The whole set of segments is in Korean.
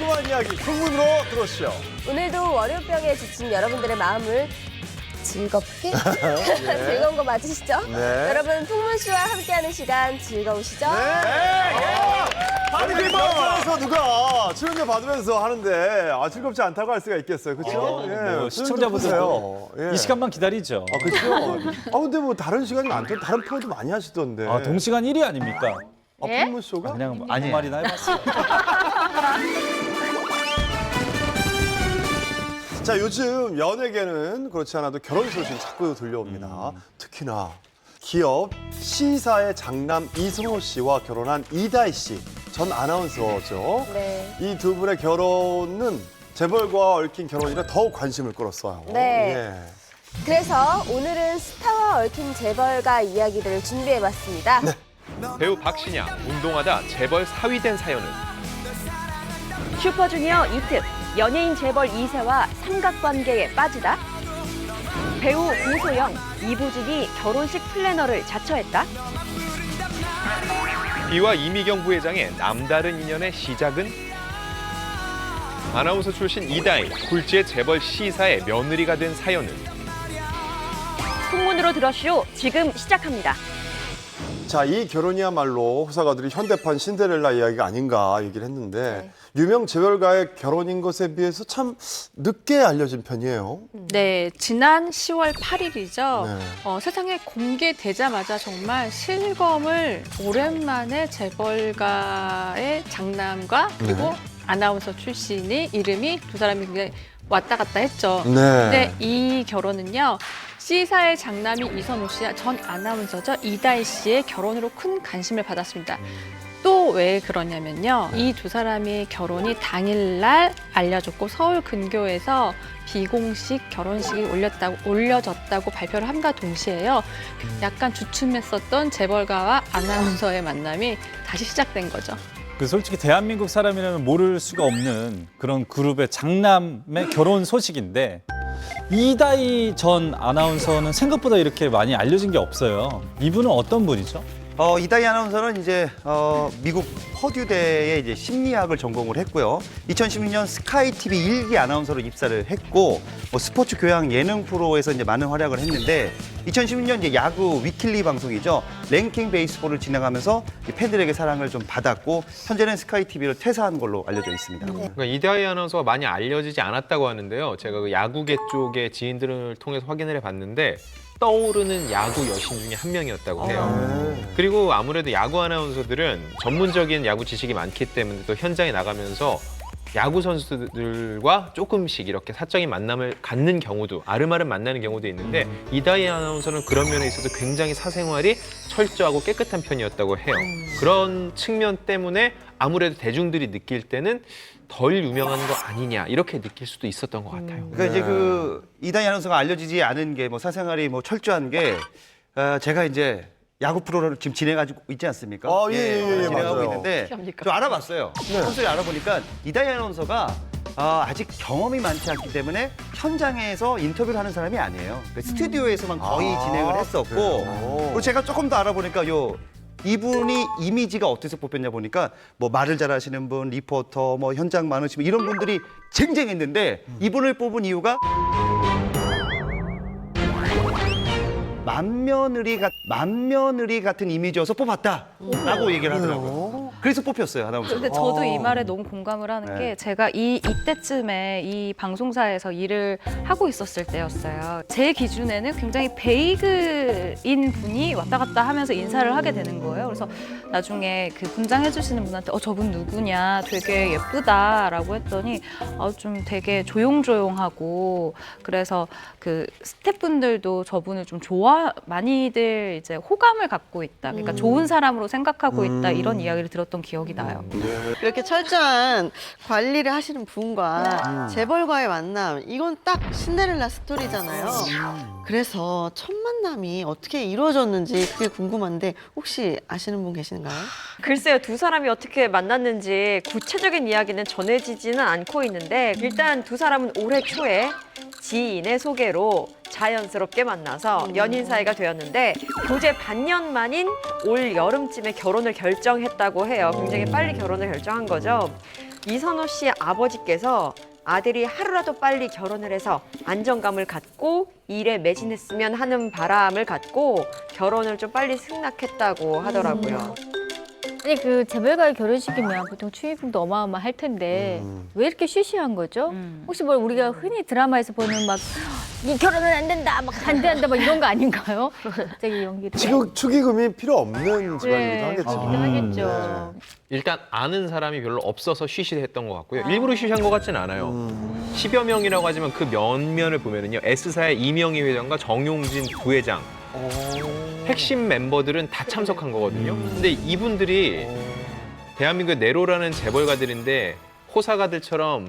궁금한 이야기 풍문으로 들어오시죠. 오늘도 월요병에 지친 여러분들의 마음을 즐겁게 즐거운 거 맞으시죠? 네. 여러분 풍문씨와 함께하는 시간 즐거우시죠? 아니 방송에서 누가 출연료 받으면서 하는데 즐겁지 않다고 할 수가 있겠어요, 그렇죠? 뭐 시청자분들도 이 시간만 기다리죠. 그렇죠. 근데 뭐 다른 시간이 많던데 다른 프로도 많이 하시던데. 동시간 1위 아닙니까? 예? 풍문쇼가? 그냥 뭐 아무 말이나 해봤어요. 자, 요즘 연예계는 그렇지 않아도 결혼 소식 자꾸 들려옵니다. 특히나 기업 C사의 장남 이승호 씨와 결혼한 이다희 씨, 전 아나운서죠. 네. 이 두 분의 결혼은 재벌과 얽힌 결혼이라 더욱 관심을 끌었어요. 네. 예. 그래서 오늘은 스타와 얽힌 재벌가 이야기들을 준비해봤습니다. 네. 배우 박신양, 운동하다 재벌 사위된 사연은 슈퍼주니어 이특, 연예인 재벌 2세와 삼각관계에 빠지다. 배우 고소영, 이부진이 결혼식 플래너를 자처했다. 비와 이미경 부회장의 남다른 인연의 시작은 아나운서 출신 이다희, 굴지의 재벌 C사의 며느리가 된 사연은 풍문으로 들었쇼, 지금 시작합니다. 자, 이 결혼이야말로 호사가들이 현대판 신데렐라 이야기가 아닌가 얘기를 했는데 유명 재벌가의 결혼인 것에 비해서 참 늦게 알려진 편이에요. 네, 지난 10월 8일이죠. 네. 세상에 공개되자마자 정말 실검을 오랜만에 재벌가의 장남과 그리고 아나운서 출신이 이름이 두 사람이 굉장히 왔다 갔다 했죠. 네. 근데 이 결혼은요. C사의 장남이 이선호 씨, 전 아나운서죠. 이다희 씨의 결혼으로 큰 관심을 받았습니다. 또 왜 그러냐면요. 이 두 사람이 결혼이 당일날 알려졌고 서울 근교에서 비공식 결혼식이 올려졌다고 발표를 함과 동시에요. 약간 주춤했었던 재벌가와 아나운서의 만남이 다시 시작된 거죠. 솔직히 대한민국 사람이라면 모를 수가 없는 그런 그룹의 장남의 결혼 소식인데 이다희 전 아나운서는 생각보다 이렇게 많이 알려진 게 없어요. 이분은 어떤 분이죠? 이다희 아나운서는 이제 미국 퍼듀대에 이제 심리학을 전공을 했고요. 2016년 스카이 TV 1기 아나운서로 입사를 했고 스포츠 교양 예능 프로에서 이제 많은 활약을 했는데 2016년 이제 야구 위클리 방송이죠. 랭킹 베이스볼을 진행하면서 팬들에게 사랑을 좀 받았고 현재는 스카이 TV를 퇴사한 걸로 알려져 있습니다. 그러니까 이다희 아나운서가 많이 알려지지 않았다고 하는데요. 제가 그 야구계 쪽의 지인들을 통해서 확인을 해봤는데 떠오르는 야구 여신 중에 한 명이었다고 해요. 그리고 아무래도 야구 아나운서들은 전문적인 야구 지식이 많기 때문에 또 현장에 나가면서 야구 선수들과 조금씩 이렇게 사적인 만남을 갖는 경우도 아름아름 만나는 경우도 있는데 이다희 아나운서는 그런 면에 있어서 굉장히 사생활이 철저하고 깨끗한 편이었다고 해요. 그런 측면 때문에 아무래도 대중들이 느낄 때는 덜 유명한 거 아니냐 이렇게 느낄 수도 있었던 것 같아요. 그러니까 이제 그 이다희 아나운서가 알려지지 않은 게 뭐 사생활이 뭐 철저한 게 제가 이제 야구 프로를 지금 진행하고 있지 않습니까? 진행하고 맞아요. 있는데 좀 알아봤어요. 평소에 알아보니까 이다희 아나운서가 아직 경험이 많지 않기 때문에 현장에서 인터뷰를 하는 사람이 아니에요. 그 스튜디오에서만 거의 진행을 했었고 그리고 제가 조금 더 알아보니까 이분이 이미지가 어디서 뽑혔냐 보니까 뭐 말을 잘하시는 분, 리포터, 뭐 현장 많으시면 이런 분들이 쟁쟁했는데 이분을 뽑은 이유가 맏며느리 같은 이미지여서 뽑았다라고 얘기를 하더라고요. 그래서 뽑혔어요, 아나운서가. 근데 저도 이 말에 너무 공감을 하는 네. 게 제가 이때쯤에 이 방송사에서 일을 하고 있었을 때였어요. 제 기준에는 굉장히 베이그인 분이 왔다 갔다 하면서 인사를 하게 되는 거예요. 그래서 나중에 그 분장해 주시는 분한테 저분 누구냐, 되게 예쁘다라고 했더니 좀 되게 조용조용하고 그래서 그 스태프분들도 저분을 좀 많이들 이제 호감을 갖고 있다. 그러니까 좋은 사람으로 생각하고 있다. 이런 이야기를 들었던 기억이 나요. 이렇게 철저한 관리를 하시는 분과 재벌과의 만남, 이건 딱 신데렐라 스토리잖아요. 그래서 첫 만남이 어떻게 이루어졌는지 그게 궁금한데 혹시 아시는 분 계신가요? 글쎄요, 두 사람이 어떻게 만났는지 구체적인 이야기는 전해지지는 않고 있는데 일단 두 사람은 올해 초에 지인의 소개로 자연스럽게 만나서 연인 사이가 되었는데 교제 반년 만인 올 여름쯤에 결혼을 결정했다고 해요. 굉장히 빨리 결혼을 결정한 거죠. 이선호 씨의 아버지께서 아들이 하루라도 빨리 결혼을 해서 안정감을 갖고 일에 매진했으면 하는 바람을 갖고 결혼을 좀 빨리 승낙했다고 하더라고요. 아니 그 재벌가의 결혼식이면 보통 축의금도 어마어마할 텐데 왜 이렇게 쉬쉬한 거죠? 혹시 뭐 우리가 흔히 드라마에서 보는 막 이 결혼은 안 된다, 막 반대한다, 막 이런 거 아닌가요? 갑자기 연기를. 축의금이 필요 없는 집안이기도 하겠죠. 하겠죠. 일단 아는 사람이 별로 없어서 쉬쉬했던 것 같고요. 일부러 쉬쉬한 것 같진 않아요. 10여 명이라고 하지만 그 면면을 보면은요. S사의 이명희 회장과 정용진 부회장 핵심 멤버들은 다 참석한 거거든요. 근데 이분들이 대한민국의 네로라는 재벌가들인데 호사가들처럼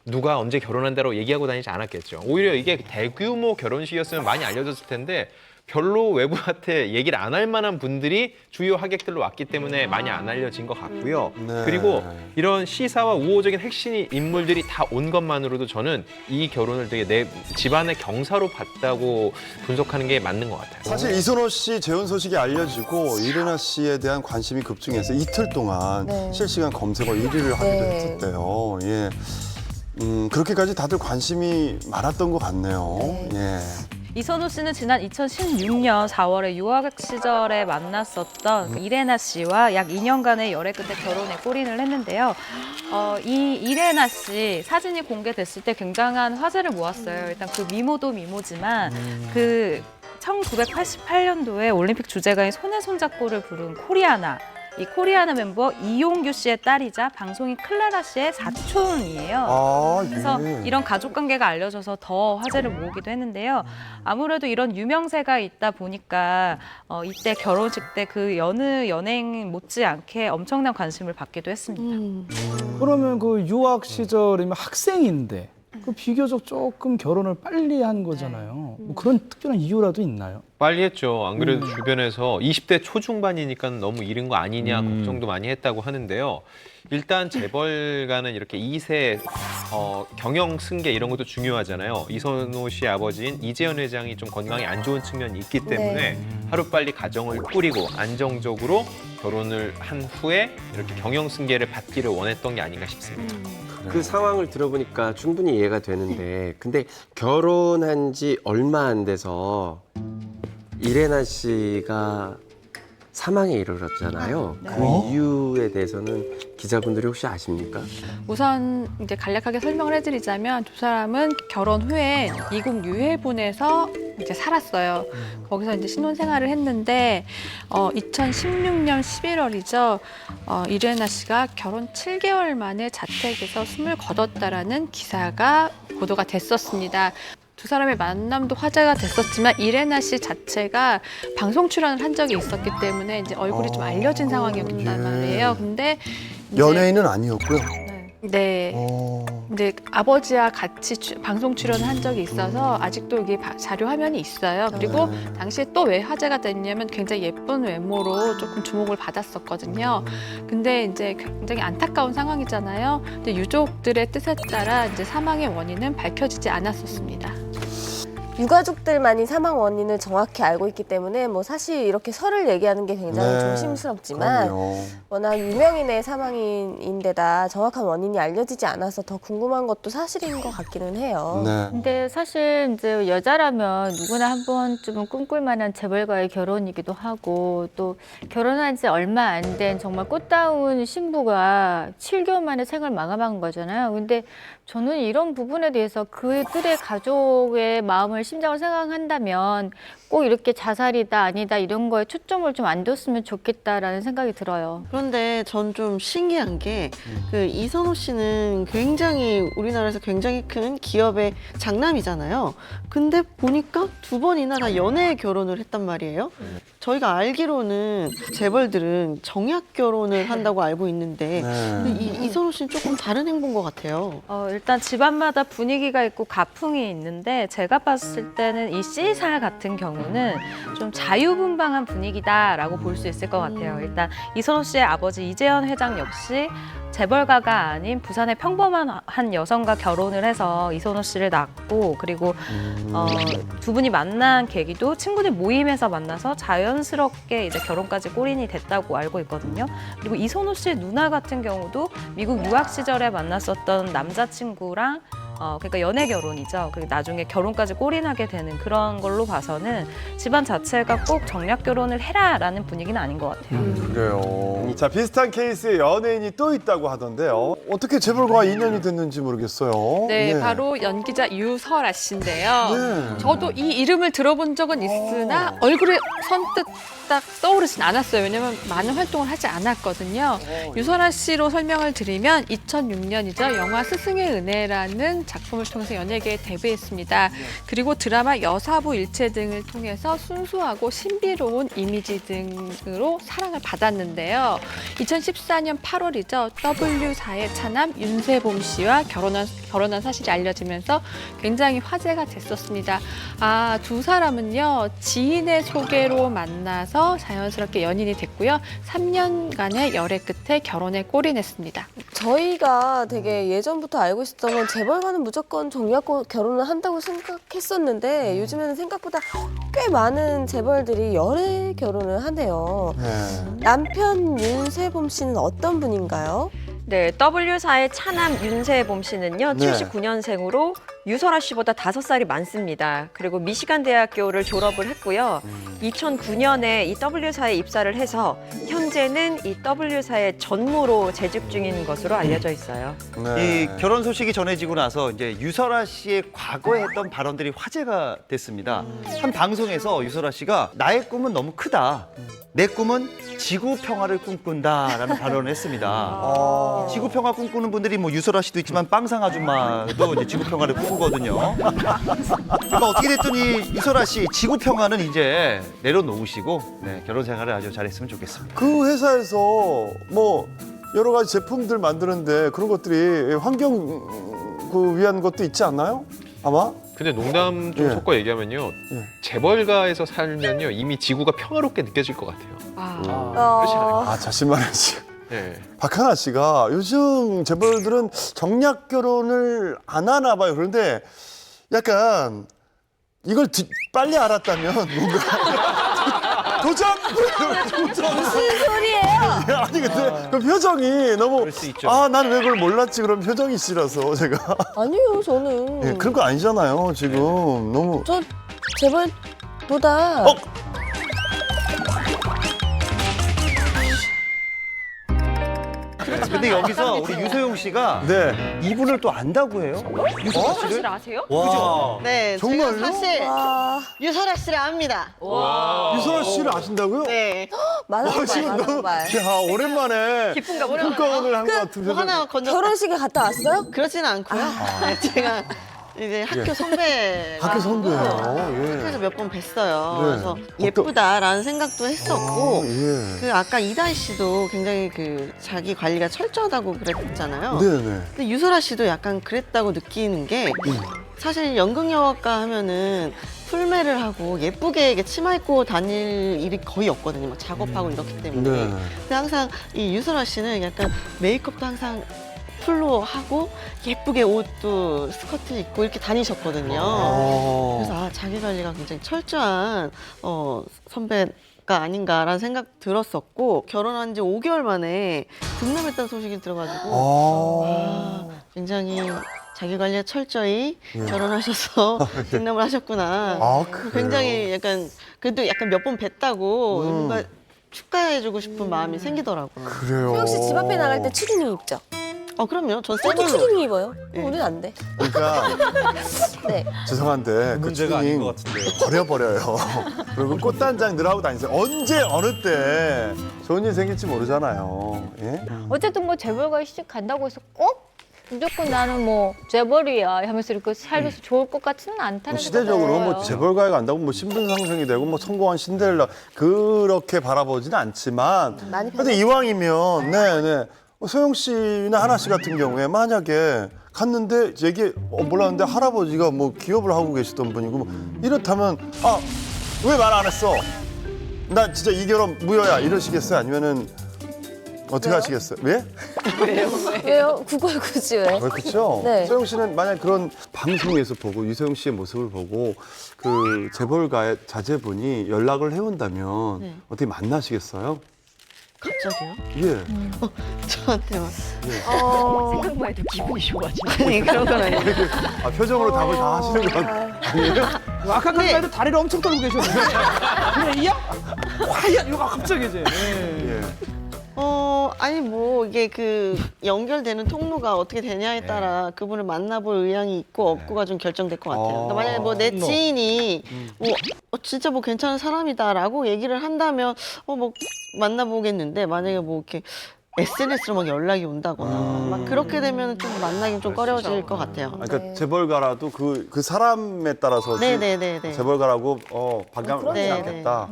누가 언제 결혼한다고 얘기하고 다니지 않았겠죠. 오히려 이게 대규모 결혼식이었으면 많이 알려졌을 텐데 별로 외부한테 얘기를 안 할 만한 분들이 주요 하객들로 왔기 때문에 많이 안 알려진 것 같고요. 네. 그리고 이런 시사와 우호적인 핵심 인물들이 다 온 것만으로도 저는 이 결혼을 되게 내 집안의 경사로 봤다고 분석하는 게 맞는 것 같아요. 사실 이선호 씨 재혼 소식이 알려지고 이레나 씨에 대한 관심이 급증해서 이틀 동안 네. 실시간 검색어 1위를 하기도 네. 했었대요. 예. 그렇게까지 다들 관심이 많았던 것 같네요. 예. 이선호 씨는 지난 2016년 4월에 유아학 시절에 만났었던 그 이레나 씨와 약 2년간의 열애 끝에 결혼에 골인을 했는데요. 이 이레나 씨 사진이 공개됐을 때 굉장한 화제를 모았어요. 일단 그 미모도 미모지만 그 1988년도에 올림픽 주제가인 손에 손잡고를 부른 코리아나. 이 코리아나 멤버 이용규 씨의 딸이자 방송인 클라라 씨의 사촌이에요. 아, 예. 그래서 이런 가족 관계가 알려져서 더 화제를 모으기도 했는데요. 아무래도 이런 유명세가 있다 보니까 이때 결혼식 때 그 여느 연예인 못지않게 엄청난 관심을 받기도 했습니다. 그러면 그 유학 시절이면 학생인데 그 비교적 조금 결혼을 빨리 한 거잖아요. 뭐 그런 특별한 이유라도 있나요? 빨리 했죠. 안 그래도 주변에서 20대 초중반이니까 너무 이른 거 아니냐 걱정도 많이 했다고 하는데요. 일단 재벌가는 이렇게 2세 경영 승계 이런 것도 중요하잖아요. 이선호 씨의 아버지인 이재현 회장이 좀 건강이 안 좋은 측면이 있기 때문에 하루빨리 가정을 꾸리고 안정적으로 결혼을 한 후에 이렇게 경영 승계를 받기를 원했던 게 아닌가 싶습니다. 그 상황을 들어보니까 충분히 이해가 되는데 근데 결혼한 지 얼마 안 돼서 이레나 씨가 사망에 이르렀잖아요. 그 이유에 대해서는 기자분들이 혹시 아십니까? 우선 이제 간략하게 설명을 해드리자면 두 사람은 결혼 후에 미국 유해군에서 이제 살았어요. 거기서 이제 신혼생활을 했는데 2016년 11월이죠. 이레나 씨가 결혼 7개월 만에 자택에서 숨을 거뒀다라는 기사가 보도가 됐었습니다. 두 사람의 만남도 화제가 됐었지만 이레나 씨 자체가 방송 출연을 한 적이 있었기 때문에 이제 얼굴이 좀 알려진 상황이었단 말이에요. 근데 이제 연예인은 아니었고요. 네. 이제 아버지와 같이 방송 출연을 한 적이 있어서 아직도 이게 자료 화면이 있어요. 그리고 당시에 또 왜 화제가 됐냐면 굉장히 예쁜 외모로 조금 주목을 받았었거든요. 근데 이제 굉장히 안타까운 상황이잖아요. 근데 유족들의 뜻에 따라 이제 사망의 원인은 밝혀지지 않았었습니다. 유가족들만이 사망 원인을 정확히 알고 있기 때문에 뭐 사실 이렇게 설을 얘기하는 게 굉장히 조심스럽지만 워낙 유명인의 사망인데다 정확한 원인이 알려지지 않아서 더 궁금한 것도 사실인 것 같기는 해요. 네. 근데 사실 이제 여자라면 누구나 한 번쯤은 꿈꿀 만한 재벌가의 결혼이기도 하고 또 결혼한 지 얼마 안 된 정말 꽃다운 신부가 7개월 만에 생을 마감한 거잖아요. 근데 저는 이런 부분에 대해서 그들의 가족의 마음을 심정을 생각한다면 꼭 이렇게 자살이다 아니다 이런 거에 초점을 좀 안 뒀으면 좋겠다라는 생각이 들어요. 그런데 전 좀 신기한 게 그 이선호 씨는 굉장히 우리나라에서 굉장히 큰 기업의 장남이잖아요. 근데 보니까 두 번이나 다 연애 결혼을 했단 말이에요. 저희가 알기로는 재벌들은 정약 결혼을 한다고 알고 있는데 근데 이선호 씨는 조금 다른 행보인 것 같아요. 일단 집안마다 분위기가 있고 가풍이 있는데 제가 봤을 봤을 때는 이 C사 같은 경우는 좀 자유분방한 분위기다라고 볼 수 있을 것 같아요. 일단 이선호 씨의 아버지 이재현 회장 역시 재벌가가 아닌 부산의 평범한 한 여성과 결혼을 해서 이선호 씨를 낳고, 그리고 두 분이 만난 계기도 친구들 모임에서 만나서 자연스럽게 이제 결혼까지 골인이 됐다고 알고 있거든요. 그리고 이선호 씨의 누나 같은 경우도 미국 유학 시절에 만났었던 남자친구랑 그러니까 연애 결혼이죠. 그리고 나중에 결혼까지 골인하게 되는 그런 걸로 봐서는 집안 자체가 꼭 정략 결혼을 해라라는 분위기는 아닌 것 같아요. 그래요. 자, 비슷한 케이스의 연예인이 또 있다고 하던데요. 어떻게 재벌과 인연이 됐는지 모르겠어요. 네, 예. 바로 연기자 유설아 씨인데요. 네. 저도 이 이름을 들어본 적은 있으나 얼굴에 선뜻 딱 떠오르진 않았어요. 왜냐면 많은 활동을 하지 않았거든요. 유설아 씨로 설명을 드리면 2006년이죠. 영화 스승의 은혜라는 작품을 통해서 연예계에 데뷔했습니다. 그리고 드라마 여사부 일체 등을 통해서 순수하고 신비로운 이미지 등으로 사랑을 받았는데요. 2014년 8월이죠. W사의 차남 윤세봄 씨와 결혼한 사실이 알려지면서 굉장히 화제가 됐었습니다. 두 사람은요, 지인의 소개로 만나서 자연스럽게 연인이 됐고요. 3년간의 열애 끝에 결혼에 골인했습니다. 저희가 되게 예전부터 알고 있었던 건 재벌가는 무조건 정략 결혼을 한다고 생각했었는데 요즘에는 생각보다 꽤 많은 재벌들이 열애 결혼을 하네요. 네. 남편 윤세봄 씨는 어떤 분인가요? 네, W사의 차남 윤세봄 씨는요, 네. 79년생으로 유설아 씨보다 5살이 많습니다. 그리고 미시간 대학교를 졸업을 했고요. 2009년에 이 W사에 입사를 해서 현재는 이 W사의 전무로 재직 중인 것으로 알려져 있어요. 네. 이 결혼 소식이 전해지고 나서 이제 유설아 씨의 과거에 했던 발언들이 화제가 됐습니다. 한 방송에서 유설아 씨가 나의 꿈은 너무 크다. 내 꿈은 지구 평화를 꿈꾼다라는 발언을 했습니다. 지구 평화 꿈꾸는 분들이 뭐 유설아 씨도 있지만 빵상 아줌마도 이제 지구 평화를 꿈꾸거든요. 그러니까 어떻게 됐든 이 유설아 씨 지구 평화는 이제 내려놓으시고 결혼 생활을 아주 잘했으면 좋겠습니다. 그 회사에서 뭐 여러 가지 제품들 만드는데 그런 것들이 환경 위한 것도 있지 않나요? 아마? 근데 농담 좀 예. 섞어 얘기하면요. 예. 재벌가에서 살면요. 이미 지구가 평화롭게 느껴질 것 같아요. 그렇지 않아요? 자신만의 지 예. 박하나 씨가 요즘 재벌들은 정략 결혼을 안 하나 봐요. 그런데 약간 이걸 빨리 알았다면 뭔가 도전! 무슨 소리예요? 아니 근데 그 표정이 너무 그럴 수 있죠. 난 왜 그걸 몰랐지 그런 표정이시라서 제가 아니요, 저는. 예, 그런 거 아니잖아요 지금 너무 저 재벌보다 근데 여기서 우리 유소영 씨가 네. 이분을 또 안다고 해요? 유설아 사실 씨를? 아세요? 그죠? 네, 정말요? 제가 사실 와, 유설아 씨를 압니다. 유설아 씨를 아신다고요? 네. 만화발, 지금 너무 만화발. 야 오랜만에 기쁜가 보다. 평가원을 한 것 같은데 뭐 하나 건져. 결혼식에 갔다 왔어요? 그렇지는 않고요. 네, 제가 이제 학교 선배. 학교 선배예요. 예. 학교에서 몇 번 뵀어요. 네. 그래서 예쁘다라는 생각도 했었고, 예. 그 아까 이다희 씨도 굉장히 그 자기 관리가 철저하다고 그랬잖아요. 네네. 근데 유설아 씨도 약간 그랬다고 느끼는 게 사실 연극영화과 하면은 풀메를 하고 예쁘게 이렇게 치마 입고 다닐 일이 거의 없거든요. 막 작업하고 이렇기 때문에. 네. 근데 항상 이 유설아 씨는 약간 메이크업도 항상 풀로 하고 예쁘게 옷도 스커트 입고 이렇게 다니셨거든요. 그래서 자기 관리가 굉장히 철저한 선배가 아닌가라는 생각 들었었고, 결혼한 지 5개월 만에 등남했다는 소식이 들어가지고 굉장히 자기 관리에 철저히 결혼하셔서 등남을 하셨구나. 굉장히 약간 그래도 약간 몇 번 뵀다고 뭔가 축하해주고 싶은 마음이 생기더라고요. 그래요. 소영 씨 집 앞에 나갈 때 추리닝 입죠? 그럼요. 전 저도 생얼로. 추리닝 입어요. 네. 우리는 안 돼. 그러니까 네. 죄송한데 그 문제가 아닌 것 추리닝 같은데요. 버려버려요. 그리고 꽃단장 늘하고 다니세요. 언제 어느 때 좋은 일 생길지 모르잖아요. 예? 어쨌든 뭐 재벌가에 시집 간다고 해서 꼭 무조건 나는 뭐 재벌이야 하면서 이렇게 살면서 좋을 것 같지는 않다는 시대적으로 생각이 뭐 들어요. 재벌가에 간다고 뭐 신분 상승이 되고 뭐 성공한 신데렐라 그렇게 바라보지는 않지만 많이 근데 이왕이면 네네 소영 씨나 하나 씨 같은 경우에 만약에 갔는데 얘기 몰랐는데 할아버지가 뭐 기업을 하고 계시던 분이고 뭐 이렇다면 왜 말 안 했어? 나 진짜 이 결혼 무효야 이러시겠어요? 아니면은 어떻게 왜요? 하시겠어요? 왜? 왜요? 그걸 굳이 왜? 그렇죠. 네. 소영 씨는 만약 그런 방송에서 보고 유소영 씨의 모습을 보고 그 재벌가의 자제분이 연락을 해온다면 네. 어떻게 만나시겠어요? 갑자기요? 예. 저한테 막. 생각만 해도 기분이 좋아지네. 아니 그런 건 아니에요. 표정으로 답을 다 하시는 건 아니에요? 아까까지만 해도 다리를 엄청 떨고 계셨는데 그냥 이야? 과연 이거 갑자기 이제. 예. 아니 뭐 이게 그 연결되는 통로가 어떻게 되냐에 따라 그분을 만나볼 의향이 있고 없고가 좀 결정될 것 같아요. 그러니까 만약에 뭐 내 지인이 뭐 진짜 뭐 괜찮은 사람이다라고 얘기를 한다면 뭐 만나보겠는데 만약에 뭐 이렇게 SNS로 막 연락이 온다거나 막 그렇게 되면 좀 만나기 좀 꺼려질 것 같아요. 그러니까 재벌가라도 그 사람에 따라서 네네네네. 재벌가라고 반감을 받지 네네. 않겠다.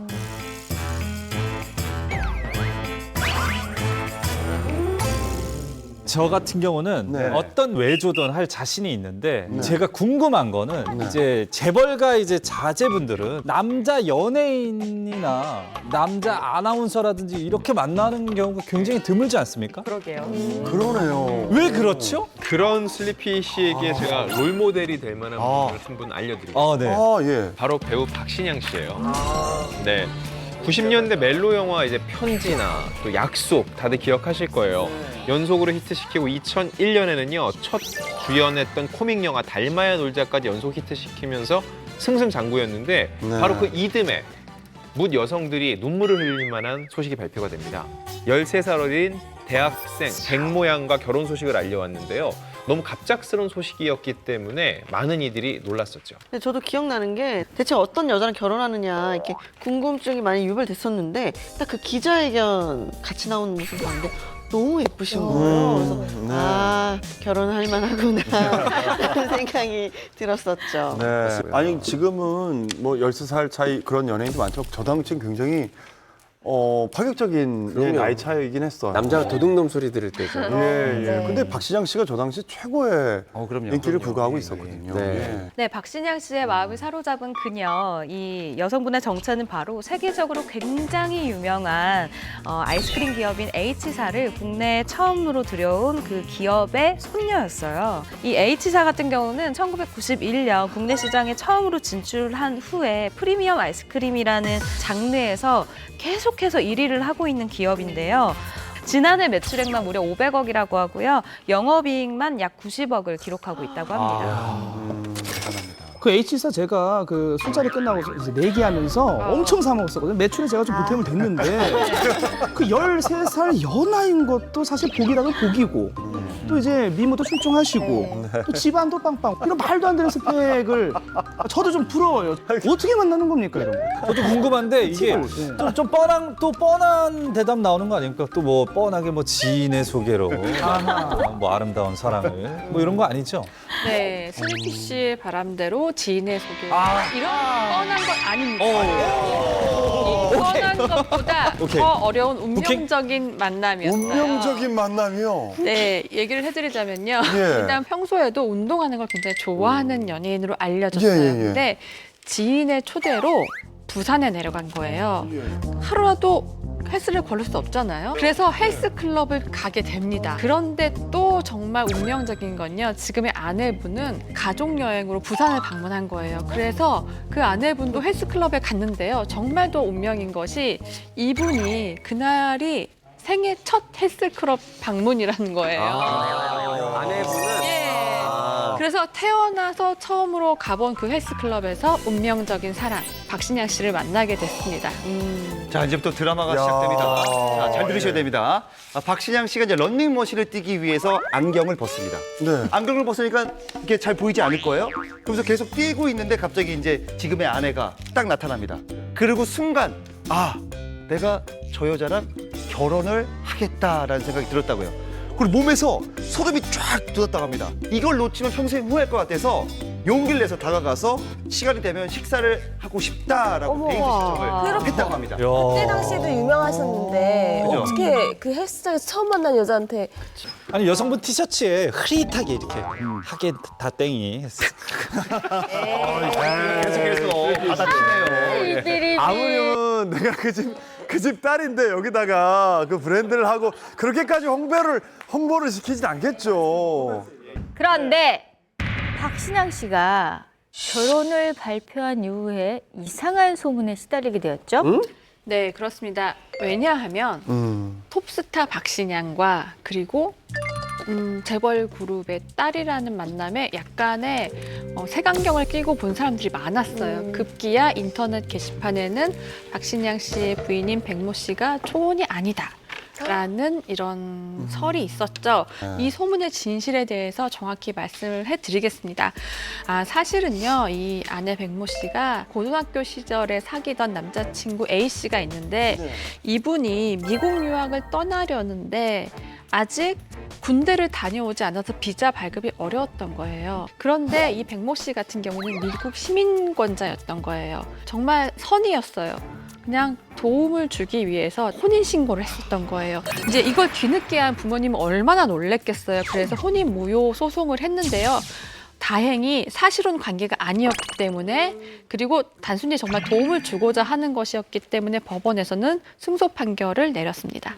저 같은 경우는 네. 어떤 외조든 할 자신이 있는데 네. 제가 궁금한 거는 이제 재벌가 이제 자제분들은 남자 연예인이나 남자 아나운서라든지 이렇게 만나는 경우가 굉장히 드물지 않습니까? 그러게요. 그러네요. 왜 그렇죠? 그런 슬리피 씨에게 제가 롤 모델이 될 만한 분을 한 분 알려드리겠습니다. 네. 예. 바로 배우 박신양 씨예요. 네. 90년대 멜로 영화 이제 편지나 또 약속 다들 기억하실 거예요. 연속으로 히트시키고 2001년에는요 첫 주연했던 코믹 영화 달마야 놀자까지 연속 히트시키면서 승승장구였는데 네. 바로 그 이듬해 묻 여성들이 눈물을 흘릴 만한 소식이 발표가 됩니다. 13살 어린 대학생 백모양과 결혼 소식을 알려왔는데요. 너무 갑작스러운 소식이었기 때문에 많은 이들이 놀랐었죠. 근데 저도 기억나는 게 대체 어떤 여자랑 결혼하느냐 이렇게 궁금증이 많이 유발됐었는데 딱 그 기자회견 같이 나오는 모습 봤는데 너무 예쁘신 거예요. 그래서 결혼할 만하구나 라는 생각이 들었었죠. 네. 아니 지금은 뭐 13살 차이 그런 연예인도 많죠. 저 당시엔 굉장히 파격적인 그럼요. 나이 차이긴 했어요. 남자가 도둑놈 소리 들을 때죠. 예, 예. 네. 근데 박신양 씨가 저 당시 최고의 그럼요. 인기를 그럼요. 부과하고 예, 있었거든요. 네. 예. 네, 박신양 씨의 마음을 사로잡은 그녀, 이 여성분의 정체는 바로 세계적으로 굉장히 유명한 아이스크림 기업인 H사를 국내에 처음으로 들여온 그 기업의 손녀였어요. 이 H사 같은 경우는 1991년 국내 시장에 처음으로 진출한 후에 프리미엄 아이스크림이라는 장르에서 계속해서 1위를 하고 있는 기업인데요. 지난해 매출액만 무려 500억이라고 하고요. 영업이익만 약 90억을 기록하고 있다고 합니다. 그 H사 제가 그 술자리 끝나고 이제 내기하면서 엄청 사 먹었었거든요. 매출에 제가 좀 보탬은 됐는데 그 13살 연하인 것도 사실 복이라면 복이고 또 이제 미모도 출중하시고 또 집안도 빵빵 이런 말도 안 되는 스펙을 저도 좀 부러워요. 어떻게 만나는 겁니까 이런 거? 저도 궁금한데 이게 팁을, 좀 뻔한 대답 나오는 거 아닙니까? 또 뭐 뻔하게 뭐 지인의 소개로 뭐 아름다운 사랑을 뭐 이런 거 아니죠? 네, 슬리피 씨의 바람대로 지인의 소개 이런 뻔한 건 아닙니다. 이 뻔한 것보다 오케이. 더 어려운 운명적인 만남이었어요. 운명적인 만남이요. 네, 얘기를 해드리자면요. 예. 일단 평소에도 운동하는 걸 굉장히 좋아하는 연예인으로 알려졌어요. 예, 예, 예. 근데 지인의 초대로 부산에 내려간 거예요. 하루라도 헬스를 걸을 수 없잖아요. 그래서 헬스클럽을 가게 됩니다. 그런데 또 정말 운명적인 건요. 지금의 아내분은 가족여행으로 부산을 방문한 거예요. 그래서 그 아내분도 헬스클럽에 갔는데요. 정말 더 운명인 것이 이분이 그날이 생애 첫 헬스클럽 방문이라는 거예요. 아내분은 예. 그래서 태어나서 처음으로 가본 그 헬스클럽에서 운명적인 사랑, 박신양 씨를 만나게 됐습니다. 자, 이제부터 드라마가 야. 시작됩니다. 자, 잘 들으셔야 됩니다. 박신양 씨가 이제 런닝머신을 뛰기 위해서 안경을 벗습니다. 네. 안경을 벗으니까 이게 잘 보이지 않을 거예요. 그래서 계속 뛰고 있는데 갑자기 이제 지금의 아내가 딱 나타납니다. 그리고 순간 내가 저 여자랑 결혼을 하겠다라는 생각이 들었다고요. 그리고 몸에서 소름이 쫙 돋았다고 합니다. 이걸 놓치면 평생 후회할 것 같아서 용기를 내서 다가가서 시간이 되면 식사를 하고 싶다라고 어머, 데이트 와. 신청을 했다고 합니다. 그때 당시에도 유명하셨는데 그죠? 어떻게 그 헬스장에서 처음 만난 여자한테 아니 여성분 티셔츠에 흐릿하게 이렇게 하게 다 땡이. 계속해서 받아치네요. 아무렴은 내가 그 집 딸인데 여기다가 그 브랜드를 하고 그렇게까지 홍보를 시키진 않겠죠. 그런데 박신양 씨가 결혼을 발표한 이후에 이상한 소문에 시달리게 되었죠. 네, 그렇습니다. 왜냐하면 톱스타 박신양과 그리고 재벌 그룹의 딸이라는 만남에 약간의 색안경을 끼고 본 사람들이 많았어요. 급기야 인터넷 게시판에는 박신양 씨의 부인인 백모 씨가 초혼이 아니다. 라는 이런 설이 있었죠. 이 소문의 진실에 대해서 정확히 말씀을 해드리겠습니다. 사실은요, 이 아내 백모 씨가 고등학교 시절에 사귀던 남자친구 A 씨가 있는데 이분이 미국 유학을 떠나려는데 아직 군대를 다녀오지 않아서 비자 발급이 어려웠던 거예요. 그런데 이 백모 씨 같은 경우는 미국 시민권자였던 거예요. 정말 선의였어요. 그냥 도움을 주기 위해서 혼인신고를 했었던 거예요. 이제 이걸 뒤늦게 한 부모님은 얼마나 놀랬겠어요. 그래서 혼인 무효 소송을 했는데요. 다행히 사실혼 관계가 아니었기 때문에 그리고 단순히 정말 도움을 주고자 하는 것이었기 때문에 법원에서는 승소 판결을 내렸습니다.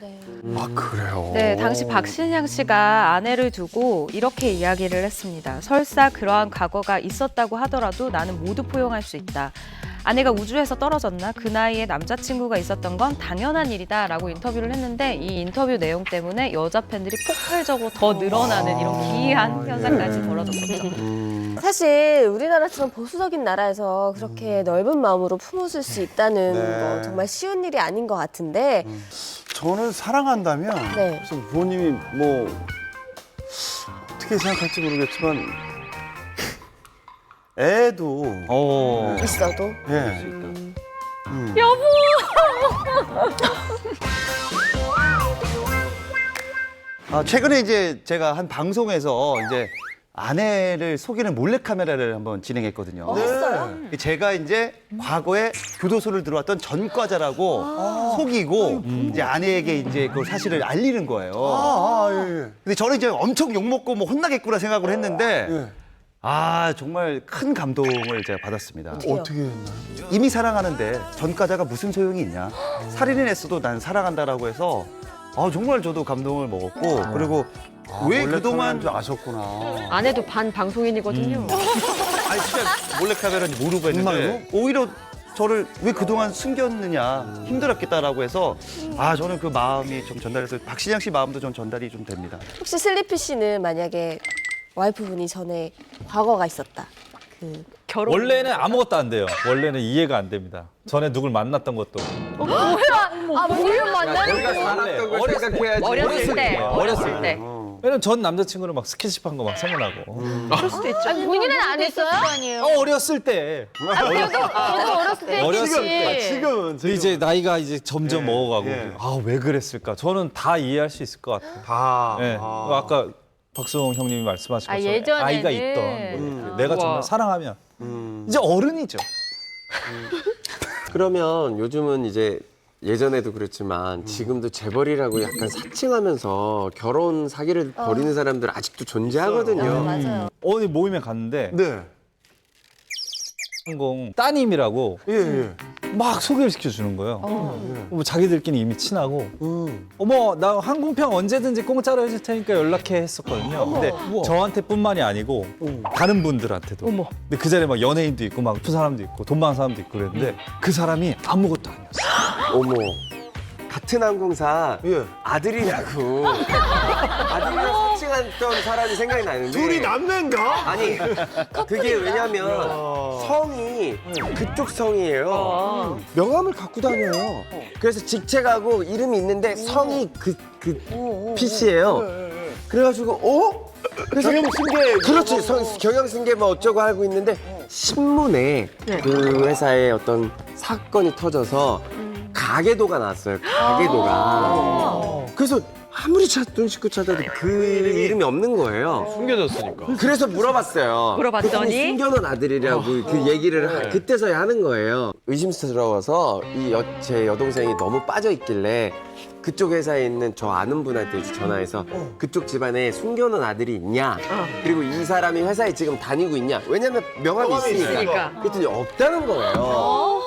아 그래요? 네, 당시 박신양 씨가 아내를 두고 이렇게 이야기를 했습니다. 설사 그러한 과거가 있었다고 하더라도 나는 모두 포용할 수 있다. 아내가 우주에서 떨어졌나? 그 나이에 남자친구가 있었던 건 당연한 일이다 라고 인터뷰를 했는데 이 인터뷰 내용 때문에 여자 팬들이 폭발적으로 더 늘어나는 이런 기이한 현상까지 벌어졌었죠. 사실 우리나라처럼 보수적인 나라에서 그렇게 넓은 마음으로 품어줄 수 있다는 거 정말 쉬운 일이 아닌 것 같은데 저는 사랑한다면 네. 그래서 부모님이 뭐 어떻게 생각할지 모르겠지만 애도 있어도 예. 최근에 이제 제가 한 방송에서 이제 아내를 속이는 몰래카메라를 한번 진행했거든요. 했어요? 제가 이제 과거에 교도소를 들어왔던 전과자라고 속이고 이제 아내에게 이제 그 사실을 알리는 거예요. 예. 근데 저는 이제 엄청 욕먹고 뭐 혼나겠구나 생각을 했는데 정말 큰 감동을 제가 받았습니다. 어떻게 했나요? 이미 사랑하는데 전과자가 무슨 소용이 있냐. 살인을 했어도 난 사랑한다라고 해서 정말 저도 감동을 먹었고 그리고 왜 그동안 줄 아셨구나. 아내도 반 방송인이거든요. 아니 진짜 몰래카메라인지 모르고 했는데 오히려 저를 왜 그동안 숨겼느냐 힘들었겠다라고 해서 저는 그 마음이 좀 전달해서 박신양 씨 마음도 좀 전달이 좀 됩니다. 혹시 슬리피 씨는 만약에 와이프분이 전에 과거가 있었다. 원래는 아무것도 안 돼요. 원래는 이해가 안 됩니다. 전에 누굴 만났던 것도. 뭐야 만나는 우리가 살았던 걸 생각해야지. 어렸을 때. 어렸을 때. 왜냐면 전 남자친구를 막 스킨십한 거 막 생각나고. 그럴 수도 있죠. 본인은 안 했어요? 어렸을 때. 저도 어렸을 때 어렸을 했지. 지금은 근데 이제 나이가 이제 점점 먹어가고 예. 왜 그랬을까? 저는 다 이해할 수 있을 것 같아요. 다. 네. 아까 박수홍 형님이 말씀하신 것처럼 예전에는. 아이가 있던 뭐 이렇게 내가 정말 사랑하면 이제 어른이죠. 그러면 요즘은 이제 예전에도 그랬지만 지금도 재벌이라고 약간 사칭하면서 결혼 사기를 벌이는 사람들 아직도 존재하거든요. 맞아요. 어디 모임에 갔는데 네. 항공 따님이라고 예. 막 소개를 시켜주는 거예요. 뭐 자기들끼리 이미 친하고 어머 나 항공편 언제든지 공짜로 해줄 테니까 연락해 했었거든요. 근데 저한테뿐만이 아니고 다른 분들한테도. 근데 그 자리에 막 연예인도 있고 막 아픈 사람도 있고 돈 많은 사람도 있고 그랬는데 그 사람이 아무것도 아니었어요. 어머. 같은 항공사 예. 아들이라고 아들이랑 사칭했던 사람이 생각이 나는데 둘이 남매인가? 아니 그게 왜냐면 성이 그쪽 성이에요. 명함을 갖고 다녀요. 그래서 직책하고 이름이 있는데 성이 그 PC예요. 그래가지고 그래서 경영승계 그렇지 경영승계 뭐 어쩌고 하고 있는데 신문에 그 회사의 어떤 사건이 터져서 가계도가 나왔어요. 가계도가. 그래서 아무리 눈 씻고 찾아도 그 이름이 없는 거예요. 숨겨졌으니까. 그래서 물어봤어요. 물어봤더니? 그랬더니 숨겨놓은 아들이라고 그 얘기를 그때서야 하는 거예요. 의심스러워서 제 여동생이 너무 빠져 있길래 그쪽 회사에 있는 저 아는 분한테 이제 전화해서 그쪽 집안에 숨겨놓은 아들이 있냐? 그리고 이 사람이 회사에 지금 다니고 있냐? 왜냐면 명함이 있으니까. 그랬더니 없다는 거예요.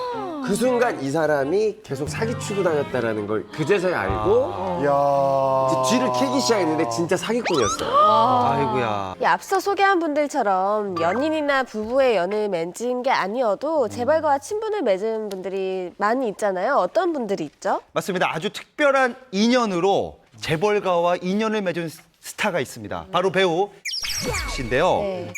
그 순간 이 사람이 계속 사기 치고 다녔다라는 걸 그제서야 알고 야. 이제 뒤를 캐기 시작했는데 진짜 사기꾼이었어요. 아이고야. 이 앞서 소개한 분들처럼 연인이나 부부의 연을 맺은 게 아니어도 재벌가와 친분을 맺은 분들이 많이 있잖아요. 어떤 분들이 있죠? 맞습니다. 아주 특별한 인연으로 재벌가와 인연을 맺은 스타가 있습니다. 바로 배우 씨인데요. 네.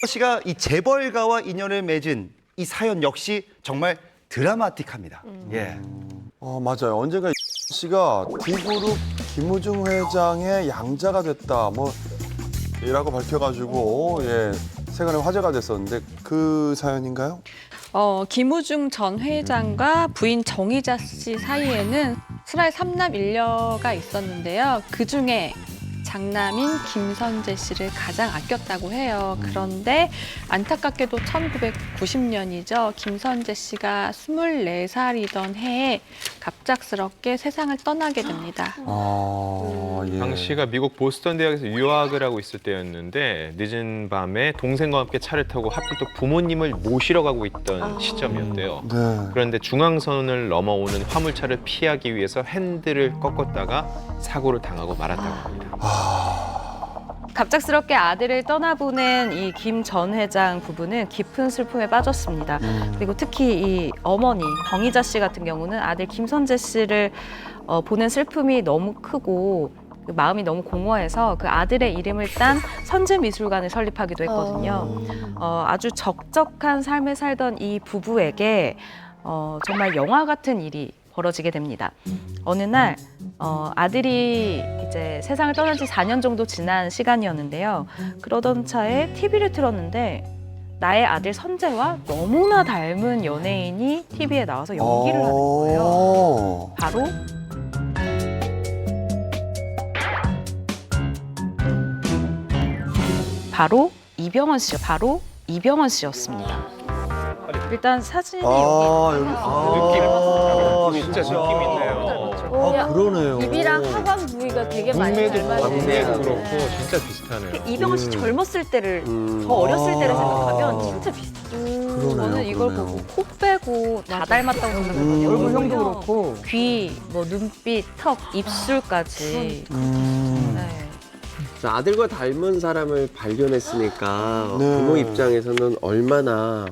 씨가 이 재벌가와 인연을 맺은 이 사연 역시 정말 드라마틱합니다. 예. 맞아요. 언젠가 씨가 D그룹 김우중 회장의 양자가 됐다 이라고 밝혀가지고 세간에 화제가 됐었는데 그 사연인가요? 김우중 전 회장과 부인 정희자 씨 사이에는 슬아의 3남 1녀가 있었는데요. 그중에 장남인 김선재 씨를 가장 아꼈다고 해요. 그런데 안타깝게도 1990년이죠. 김선재 씨가 24살이던 해에 갑작스럽게 세상을 떠나게 됩니다. 예. 당시가 미국 보스턴 대학에서 유학을 하고 있을 때였는데 늦은 밤에 동생과 함께 차를 타고 하필 또 부모님을 모시러 가고 있던 시점이었대요. 네. 그런데 중앙선을 넘어오는 화물차를 피하기 위해서 핸들을 꺾었다가 사고를 당하고 말았다고 합니다. 갑작스럽게 아들을 떠나보낸 이 김 전 회장 부부는 깊은 슬픔에 빠졌습니다. 그리고 특히 이 어머니 정희자 씨 같은 경우는 아들 김선재 씨를 보는 슬픔이 너무 크고 그 마음이 너무 공허해서 그 아들의 이름을 딴 선재미술관을 설립하기도 했거든요. 아주 적적한 삶을 살던 이 부부에게 정말 영화 같은 일이 벌어지게 됩니다. 어느 날 아들이 이제 세상을 떠난 지 4년 정도 지난 시간이었는데요. 그러던 차에 TV를 틀었는데 나의 아들 선재와 너무나 닮은 연예인이 TV에 나와서 연기를 하는 거예요. 바로 이병헌 씨요. 바로 이병헌 씨였습니다. 일단 사진이 진짜 느낌 있네요. 그러네요. 입이랑 하관 부위가 되게 많이 닮았네요. 눈매도 그렇고 진짜 비슷하네요. 이병헌 씨 젊었을 때를 더 어렸을 때를 생각하면 진짜 비슷해요. 저는 이걸 보고 코 빼고 다 닮았다고 생각했거든요. 얼굴형도 그렇고. 귀, 눈빛, 턱, 입술까지. 네. 아들과 닮은 사람을 발견했으니까 네. 부모 입장에서는 얼마나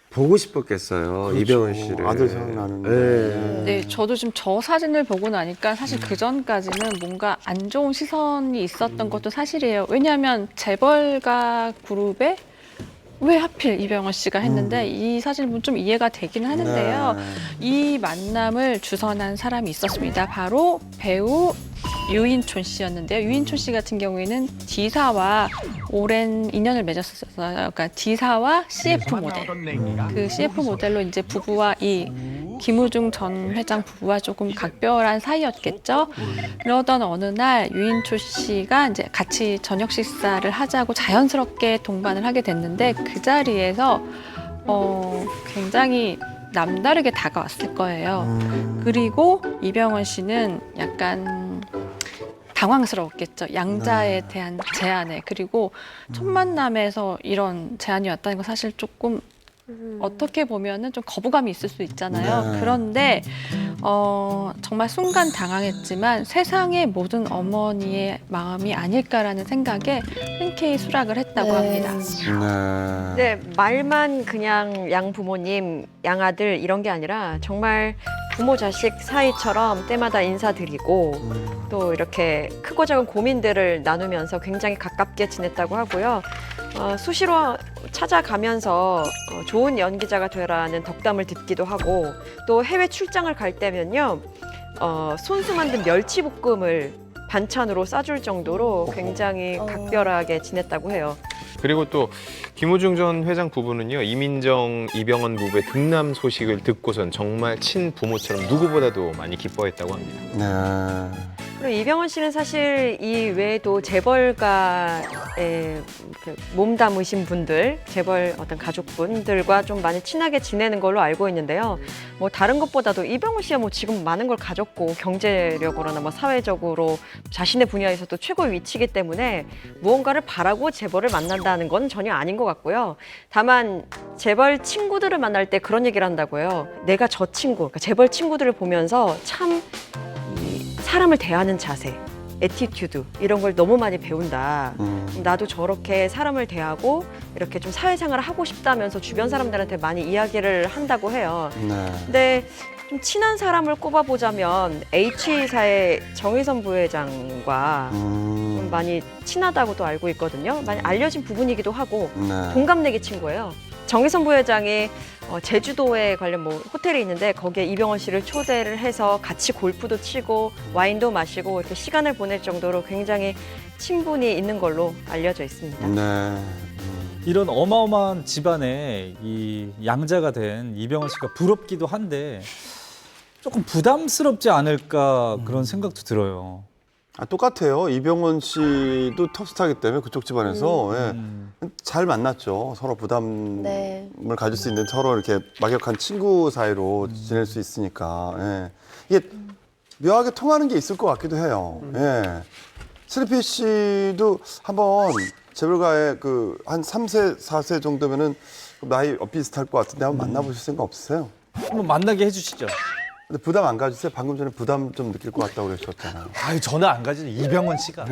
보고 싶었겠어요. 이병헌 씨를. 아들 생각나는데. 네, 저도 지금 저 사진을 보고 나니까 사실 그 전까지는 뭔가 안 좋은 시선이 있었던 것도 사실이에요. 왜냐하면 재벌가 그룹에 왜 하필 이병헌 씨가 했는데 이 사진을 보면 좀 이해가 되긴 하는데요. 이 만남을 주선한 사람이 있었습니다. 바로 배우 유인촌 씨였는데요. 유인촌 씨 같은 경우에는 D사와 오랜 인연을 맺었었어요. 그러니까 D사와 CF 모델. 그 CF 모델로 이제 부부와 이 김우중 전 회장 부부와 조금 각별한 사이였겠죠. 그러던 어느 날 유인촌 씨가 이제 같이 저녁 식사를 하자고 자연스럽게 동반을 하게 됐는데 그 자리에서 굉장히 남다르게 다가왔을 거예요. 그리고 이병헌 씨는 약간 당황스러웠겠죠. 양자에 대한 제안에. 그리고 첫 만남에서 이런 제안이 왔다는 건 사실 조금 어떻게 보면은 좀 거부감이 있을 수 있잖아요. 그런데 정말 순간 당황했지만 세상의 모든 어머니의 마음이 아닐까라는 생각에 흔쾌히 수락을 했다고 합니다. 네, 말만 그냥 양 부모님, 양 아들 이런 게 아니라 정말 부모 자식 사이처럼 때마다 인사드리고 또 이렇게 크고 작은 고민들을 나누면서 굉장히 가깝게 지냈다고 하고요. 수시로 찾아가면서 좋은 연기자가 되라는 덕담을 듣기도 하고 또 해외 출장을 갈 때면요. 손수 만든 멸치볶음을 반찬으로 싸줄 정도로 굉장히 각별하게 지냈다고 해요. 그리고 또 김우중 전 회장 부부는요. 이민정, 이병헌 부부의 등남 소식을 듣고선 정말 친부모처럼 누구보다도 많이 기뻐했다고 합니다. 그리고 이병헌 씨는 사실 이 외에도 재벌가에 몸담으신 분들, 재벌 어떤 가족분들과 좀 많이 친하게 지내는 걸로 알고 있는데요. 뭐 다른 것보다도 이병헌 씨가 뭐 지금 많은 걸 가졌고 경제력으로나 뭐 사회적으로 자신의 분야에서도 최고의 위치이기 때문에 무언가를 바라고 재벌을 만난다는 건 전혀 아닌 것 같고요. 다만 재벌 친구들을 만날 때 그런 얘기를 한다고요. 내가 저 친구, 그러니까 재벌 친구들을 보면서 참 사람을 대하는 자세, 애티튜드 이런 걸 너무 많이 배운다. 나도 저렇게 사람을 대하고 이렇게 좀 사회생활을 하고 싶다면서 주변 사람들한테 많이 이야기를 한다고 해요. 네. 근데 좀 친한 사람을 꼽아보자면 H사의 정의선 부회장과 좀 많이 친하다고도 알고 있거든요. 많이 알려진 부분이기도 하고 네. 동갑내기 친구예요. 정의선 부회장이 제주도에 관련 뭐 호텔이 있는데 거기에 이병헌 씨를 초대를 해서 같이 골프도 치고 와인도 마시고 이렇게 시간을 보낼 정도로 굉장히 친분이 있는 걸로 알려져 있습니다. 네. 이런 어마어마한 집안에 이 양자가 된 이병헌 씨가 부럽기도 한데 조금 부담스럽지 않을까 그런 생각도 들어요. 아, 똑같아요. 이병헌 씨도 톱스타이기 때문에 그쪽 집안에서 예. 잘 만났죠. 서로 부담을 네. 가질 수 있는 서로 이렇게 막역한 친구 사이로 지낼 수 있으니까 예. 이게 묘하게 통하는 게 있을 것 같기도 해요. 예. 슬리피 씨도 한번 재벌가의 그 한 3세, 4세 정도면은 나이 비슷할 것 같은데 한번 만나보실 생각 없으세요? 한번 만나게 해주시죠. 근데 부담 안 가지세요? 방금 전에 부담 좀 느낄 것 같다고 그러셨잖아요. 아유, 저는 안 가지는 이병헌 씨가.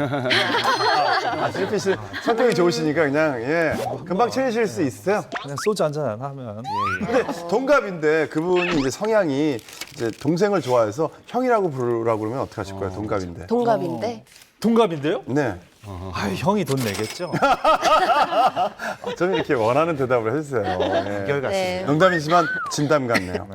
슬리피 씨 성격이 좋으시니까 그냥 예 금방 친해질 수 있으세요? 그냥 소주 한잔 하면. 근데 동갑인데 그분이 이제 성향이 이제 동생을 좋아해서 형이라고 부르라고 그러면 어떻게 하실 거예요? 동갑인데. 동갑인데. 동갑인데요? 네. 아유, 형이 돈 내겠죠. 저는 이렇게 원하는 대답을 해주세요. 예. 네. 농담이지만 진담 같네요.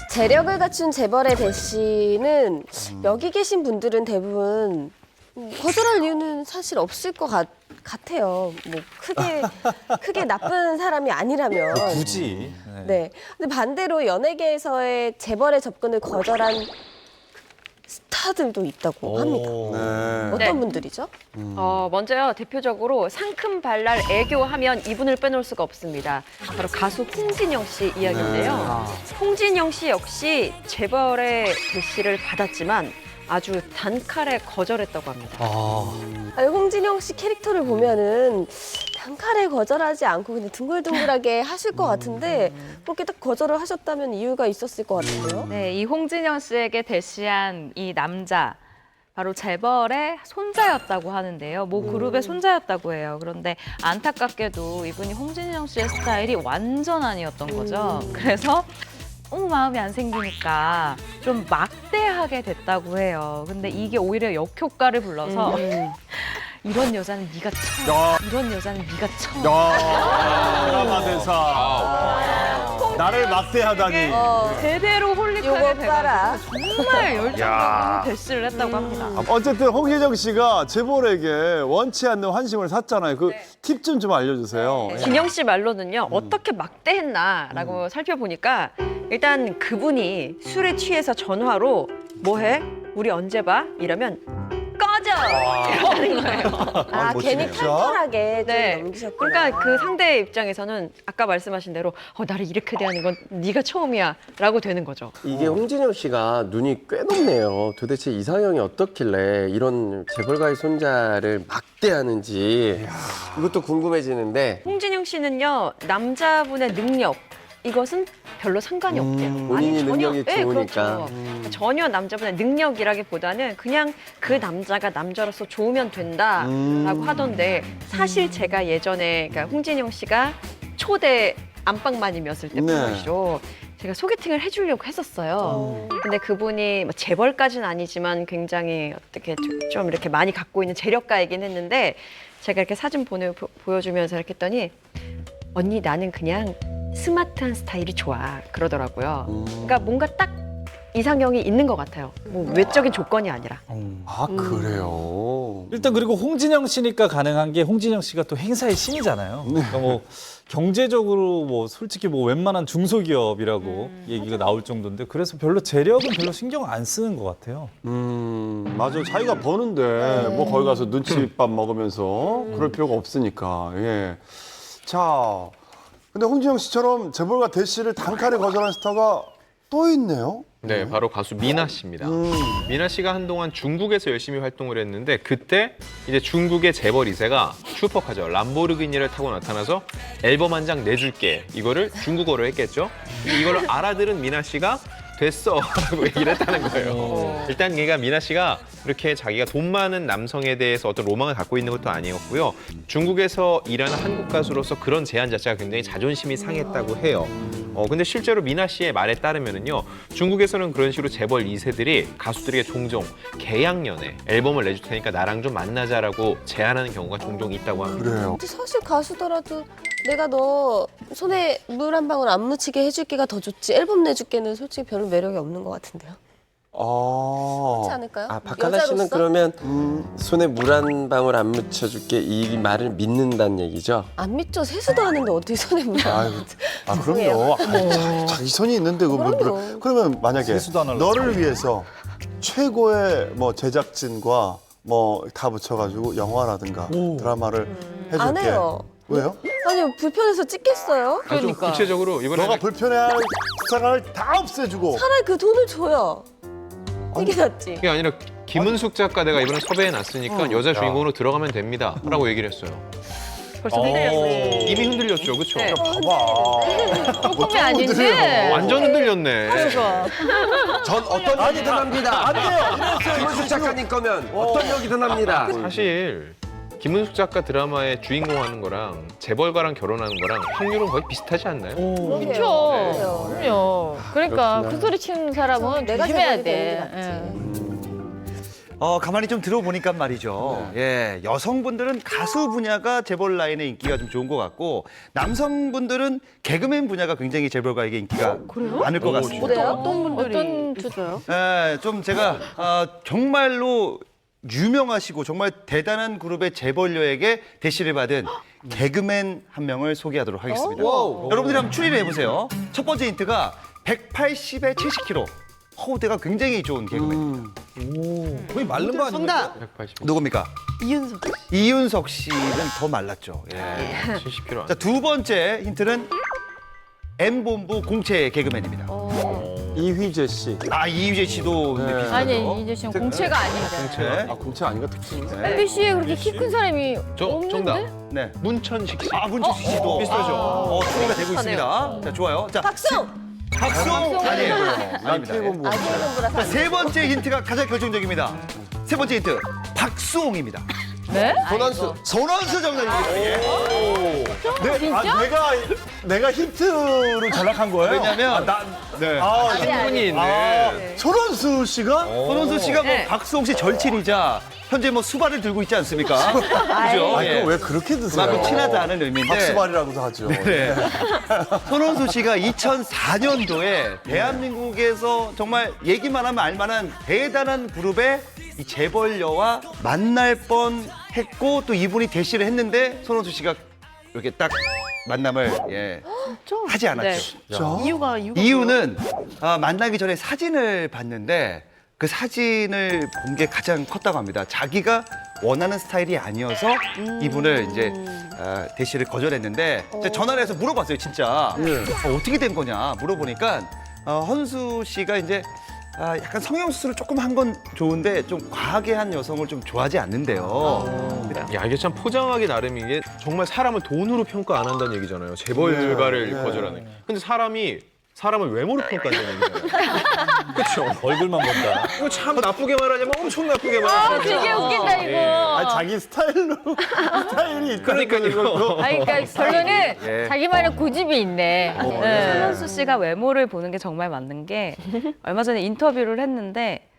재력을 갖춘 재벌의 대시는 여기 계신 분들은 대부분 거절할 이유는 사실 없을 것 같아요. 뭐 크게 나쁜 사람이 아니라면. 굳이. 네. 근데 반대로 연예계에서의 재벌의 접근을 거절한 스타들도 있다고 합니다. 네. 어떤 네. 분들이죠? 먼저요, 대표적으로 상큼발랄 애교하면 이분을 빼놓을 수가 없습니다. 바로 가수 홍진영 씨 이야기인데요. 홍진영 씨 역시 재벌의 대시를 받았지만 아주 단칼에 거절했다고 합니다. 아니, 홍진영 씨 캐릭터를 보면은 단칼에 거절하지 않고 그냥 둥글둥글하게 하실 것 같은데 그렇게 딱 거절을 하셨다면 이유가 있었을 것 같은데요? 네, 이 홍진영 씨에게 대시한 이 남자 바로 재벌의 손자였다고 하는데요. 모 그룹의 손자였다고 해요. 그런데 안타깝게도 이분이 홍진영 씨의 스타일이 완전 아니었던 거죠. 그래서 너무 마음이 안 생기니까 좀 막대하게 됐다고 해요. 근데 이게 오히려 역효과를 불러서 이런 여자는 네가 처음. 이런 여자는 네가 처음. 드라마 대사. 나를 막대하다니. 제대로 홀릭하게 요거 봐라. 돼가지고 정말 열정적으로 대시를 했다고 합니다. 어쨌든 홍진영 씨가 재벌에게 원치 않는 환심을 샀잖아요. 그 팁 좀 알려주세요. 진영 씨 말로는요, 어떻게 막대했나라고 살펴보니까 일단 그분이 술에 취해서 전화로 뭐해? 우리 언제 봐? 이러면 꺼져! 이러는 거예요. 아, 괜히 멋지네요. 털털하게 네. 좀 넘기셨구나. 그러니까 그 상대의 입장에서는 아까 말씀하신 대로 나를 이렇게 대하는 건 네가 처음이야 라고 되는 거죠. 이게 홍진영 씨가 눈이 꽤 높네요. 도대체 이상형이 어떻길래 이런 재벌가의 손자를 막대하는지 이것도 궁금해지는데 홍진영 씨는요, 남자분의 능력 이것은 별로 상관이 없대요. 본인이 능력이 네, 좋으니까. 그렇죠. 전혀 남자분의 능력이라기보다는 그냥 그 남자가 남자로서 좋으면 된다라고 하던데 사실 제가 예전에 그러니까 홍진영 씨가 초대 안방마님이었을 때 프로쇼 제가 소개팅을 해주려고 했었어요. 근데 그분이 뭐 재벌까지는 아니지만 굉장히 어떻게 좀 이렇게 많이 갖고 있는 재력가이긴 했는데 제가 이렇게 사진 보여주면서 이렇게 했더니 언니 나는 그냥 스마트한 스타일이 좋아 그러더라고요. 그러니까 뭔가 딱 이상형이 있는 것 같아요. 뭐 외적인 조건이 아니라. 아, 그래요. 일단 그리고 홍진영 씨니까 가능한 게 홍진영 씨가 또 행사의 신이잖아요. 그러니까 뭐 경제적으로 뭐 솔직히 뭐 웬만한 중소기업이라고 얘기가 나올 정도인데 그래서 별로 재력은 별로 신경 안 쓰는 것 같아요. 맞아요. 자기가 버는데 뭐 거기 가서 눈치밥 먹으면서 그럴 필요가 없으니까. 예. 자, 근데 홍진영 씨처럼 재벌가 대시를 단칼에 거절한 스타가 또 있네요. 네, 바로 가수 미나 씨입니다. 미나 씨가 한동안 중국에서 열심히 활동을 했는데 그때 이제 중국의 재벌 2세가 슈퍼카죠. 람보르기니를 타고 나타나서 앨범 한 장 내줄게. 이거를 중국어로 했겠죠. 이걸 알아들은 미나 씨가 됐어 라고 얘기를 했다는 거예요. 일단 얘가 미나 씨가 이렇게 자기가 돈 많은 남성에 대해서 어떤 로망을 갖고 있는 것도 아니었고요. 중국에서 일하는 한국 가수로서 그런 제안 자체가 굉장히 자존심이 상했다고 해요. 근데 실제로 미나 씨의 말에 따르면은요, 중국에서는 그런 식으로 재벌 2세들이 가수들에게 종종 계약연애 앨범을 내줄 테니까 나랑 좀 만나자라고 제안하는 경우가 종종 있다고 합니다. 그래요. 근데 사실 가수더라도 내가 너 손에 물 한 방울 안 묻히게 해줄게가 더 좋지 앨범 내줄게는 솔직히 별로 매력이 없는 것 같은데요. 그렇지 않을까요? 아, 박하나 씨는 여자로서? 그러면 손에 물 한 방울 안 묻혀줄게 이 말을 믿는다는 얘기죠? 안 믿죠. 세수도 하는데 어떻게 손에 물 안 묻혀. 아, 그럼요. 자기 손이 있는데 그럼요. 그러면 만약에 세수도 안 하려고. 너를 위해서 최고의 뭐 제작진과 뭐 다 붙여가지고 영화라든가 드라마를 해줄게. 안 해요. 왜요? 아니 불편해서 찍겠어요? 아, 좀 구체적으로 이번에 너가 불편해할 사람을 다 없애주고. 차라리 그 돈을 줘요. 이게 낫지. 그게 아니라 김은숙 작가 내가 이번에 섭외해 놨으니까 여자 주인공으로 들어가면 됩니다 라고 얘기를 했어요. 벌써 흔들렸어요. 이미 흔들렸죠, 그렇죠? 네. 봐봐. 조금이 아닌데. 완전 흔들렸네. 전 어떤 여기 더 납니다. 안 돼요. 김은숙 작가님 거면 어떤 여기 더 납니다. 사실 김은숙 작가 드라마의 주인공 하는 거랑 재벌가랑 결혼하는 거랑 확률은 거의 비슷하지 않나요? 그렇죠. 그럼요. 그러니까 큰 소리 치는 사람은 내가 조심해야 재벌이 돼. 되는 게 낫지. 가만히 좀 들어보니까 말이죠. 예, 여성분들은 가수 분야가 재벌 라인의 인기가 좀 좋은 것 같고 남성분들은 개그맨 분야가 굉장히 재벌가에게 인기가 많을 것 같습니다. 그래요? 어떤 분들이 어떤 있어요? 예, 좀 제가 정말로 유명하시고 정말 대단한 그룹의 재벌녀에게 대시를 받은 개그맨 한 명을 소개하도록 하겠습니다. 여러분들이 한번 추리를 해보세요. 첫 번째 힌트가 180에 70kg. 허우대가 굉장히 좋은 개그맨. 거의 마른 거 아닙니까? 정답. 180. 누굽니까? 이윤석. 이윤석 씨는 더 말랐죠. 예. 70kg. 자, 두 번째 힌트는 M본부 공채 개그맨입니다. 이휘재 씨. 아, 이휘재 씨도 근데 비슷하죠. 아니 이제 지금 공채가 아니잖아요. 네. 아, 공채 아닌가 특징. MBC에 그렇게 키 큰 사람이 정답. 없는데? 네. 문천식 씨. 아, 문철식 씨도 비슷하죠? 추리가 되고 있습니다. 자, 좋아요. 자, 박수! 박수홍 아니에요. 난 아닙니다. K본부. 아재본부라 자, 세 번째 힌트가 가장 결정적입니다. 세 번째 힌트, 박수홍입니다. 네? 손원수 정답입니다. 내가 힌트로 전락한 거예요? 왜냐면 신분이 있네. 손원수 씨가 손원수 씨가 뭐 네. 박수홍 씨 절친이자 현재 뭐 수발을 들고 있지 않습니까? 그죠? 아, 예. 그거 왜 그렇게 드세요? 그만큼 친하다는 의미인데 박수발이라고도 하죠. 네. 손원수 씨가 2004년도에 대한민국에서 정말 얘기만 하면 알만한 대단한 그룹의 이 재벌녀와 만날 뻔했고 또 이분이 대시를 했는데 손원수 씨가 이렇게 딱 만남을 하지 않았죠. 이유가 이유는 만나기 전에 사진을 봤는데 그 사진을 본 게 가장 컸다고 합니다. 자기가 원하는 스타일이 아니어서 이분을 이제 대시를 거절했는데 제가 전화를 해서 물어봤어요, 진짜. 어떻게 된 거냐 물어보니까 헌수 씨가 이제 약간 성형수술을 조금 한 건 좋은데 좀 과하게 한 여성을 좀 좋아하지 않는데요. 야, 이게 참 포장하기 나름인 게 정말 사람을 돈으로 평가 안 한다는 얘기잖아요. 재벌가를 거절하는. 근데 사람을 외모로 평가한다는 얘기잖아요. 그렇죠. 얼굴만 본다. 이거 참 나쁘게 말하자면 엄청 나쁘게 말하죠. 되게 웃긴다 이거. 아, 자기 스타일이 있다는 그러니까요. 그러니까 결론은 예. 자기만의 고집이 있네. 네. 손원수 씨가 외모를 보는 게 정말 맞는 게 얼마 전에 인터뷰를 했는데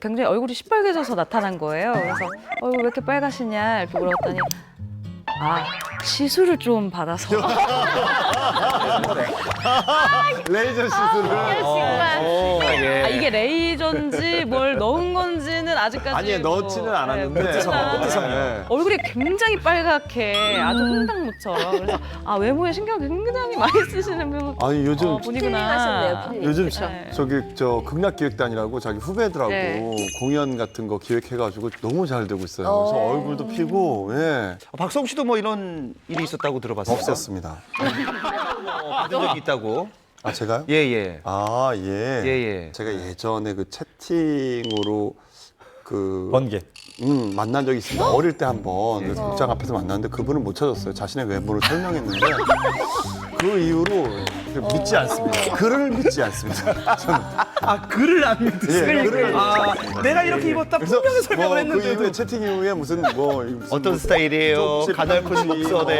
굉장히 얼굴이 시뻘개져서 나타난 거예요. 그래서 왜 이렇게 빨가시냐 이렇게 물어봤더니 시술을 좀 받아서. 레이저 시술을. 이게 레이저인지 뭘 넣은 건지는 아직까지 아니, 넣지는 않았는데. 그렇지만 얼굴이 굉장히 빨갛게 아주 홍당무처럼. 그래서 외모에 신경 굉장히 많이 쓰시는 분. 아니, 요즘 힐링하셨네요, 힐링. 요즘 네. 저기 극락기획단이라고 자기 후배들하고 네. 공연 같은 거 기획해가지고 너무 잘 되고 있어요. 그래서 얼굴도 피고, 예. 박성 씨도 뭐 이런 일이 있었다고 들어봤어요. 없었습니다. 받은 적이 있다고. 아, 제가요? 예. 아, 예. 예. 제가 예전에 그 채팅으로 번개. 만난 적이 있습니다. 어릴 때 한 번 극장 앞에서 만났는데 그분을 못 찾았어요. 자신의 외모를 설명했는데 그 이후로 믿지 않습니다. 글을 믿지 않습니다. 저는. 글을 안 믿으세요? 예, 글을. 내가 이렇게 입었다 분명히 설명을 그 했는데도. 이후에 채팅 이후에 무슨 어떤 스타일이에요? 가냘픈 목소리.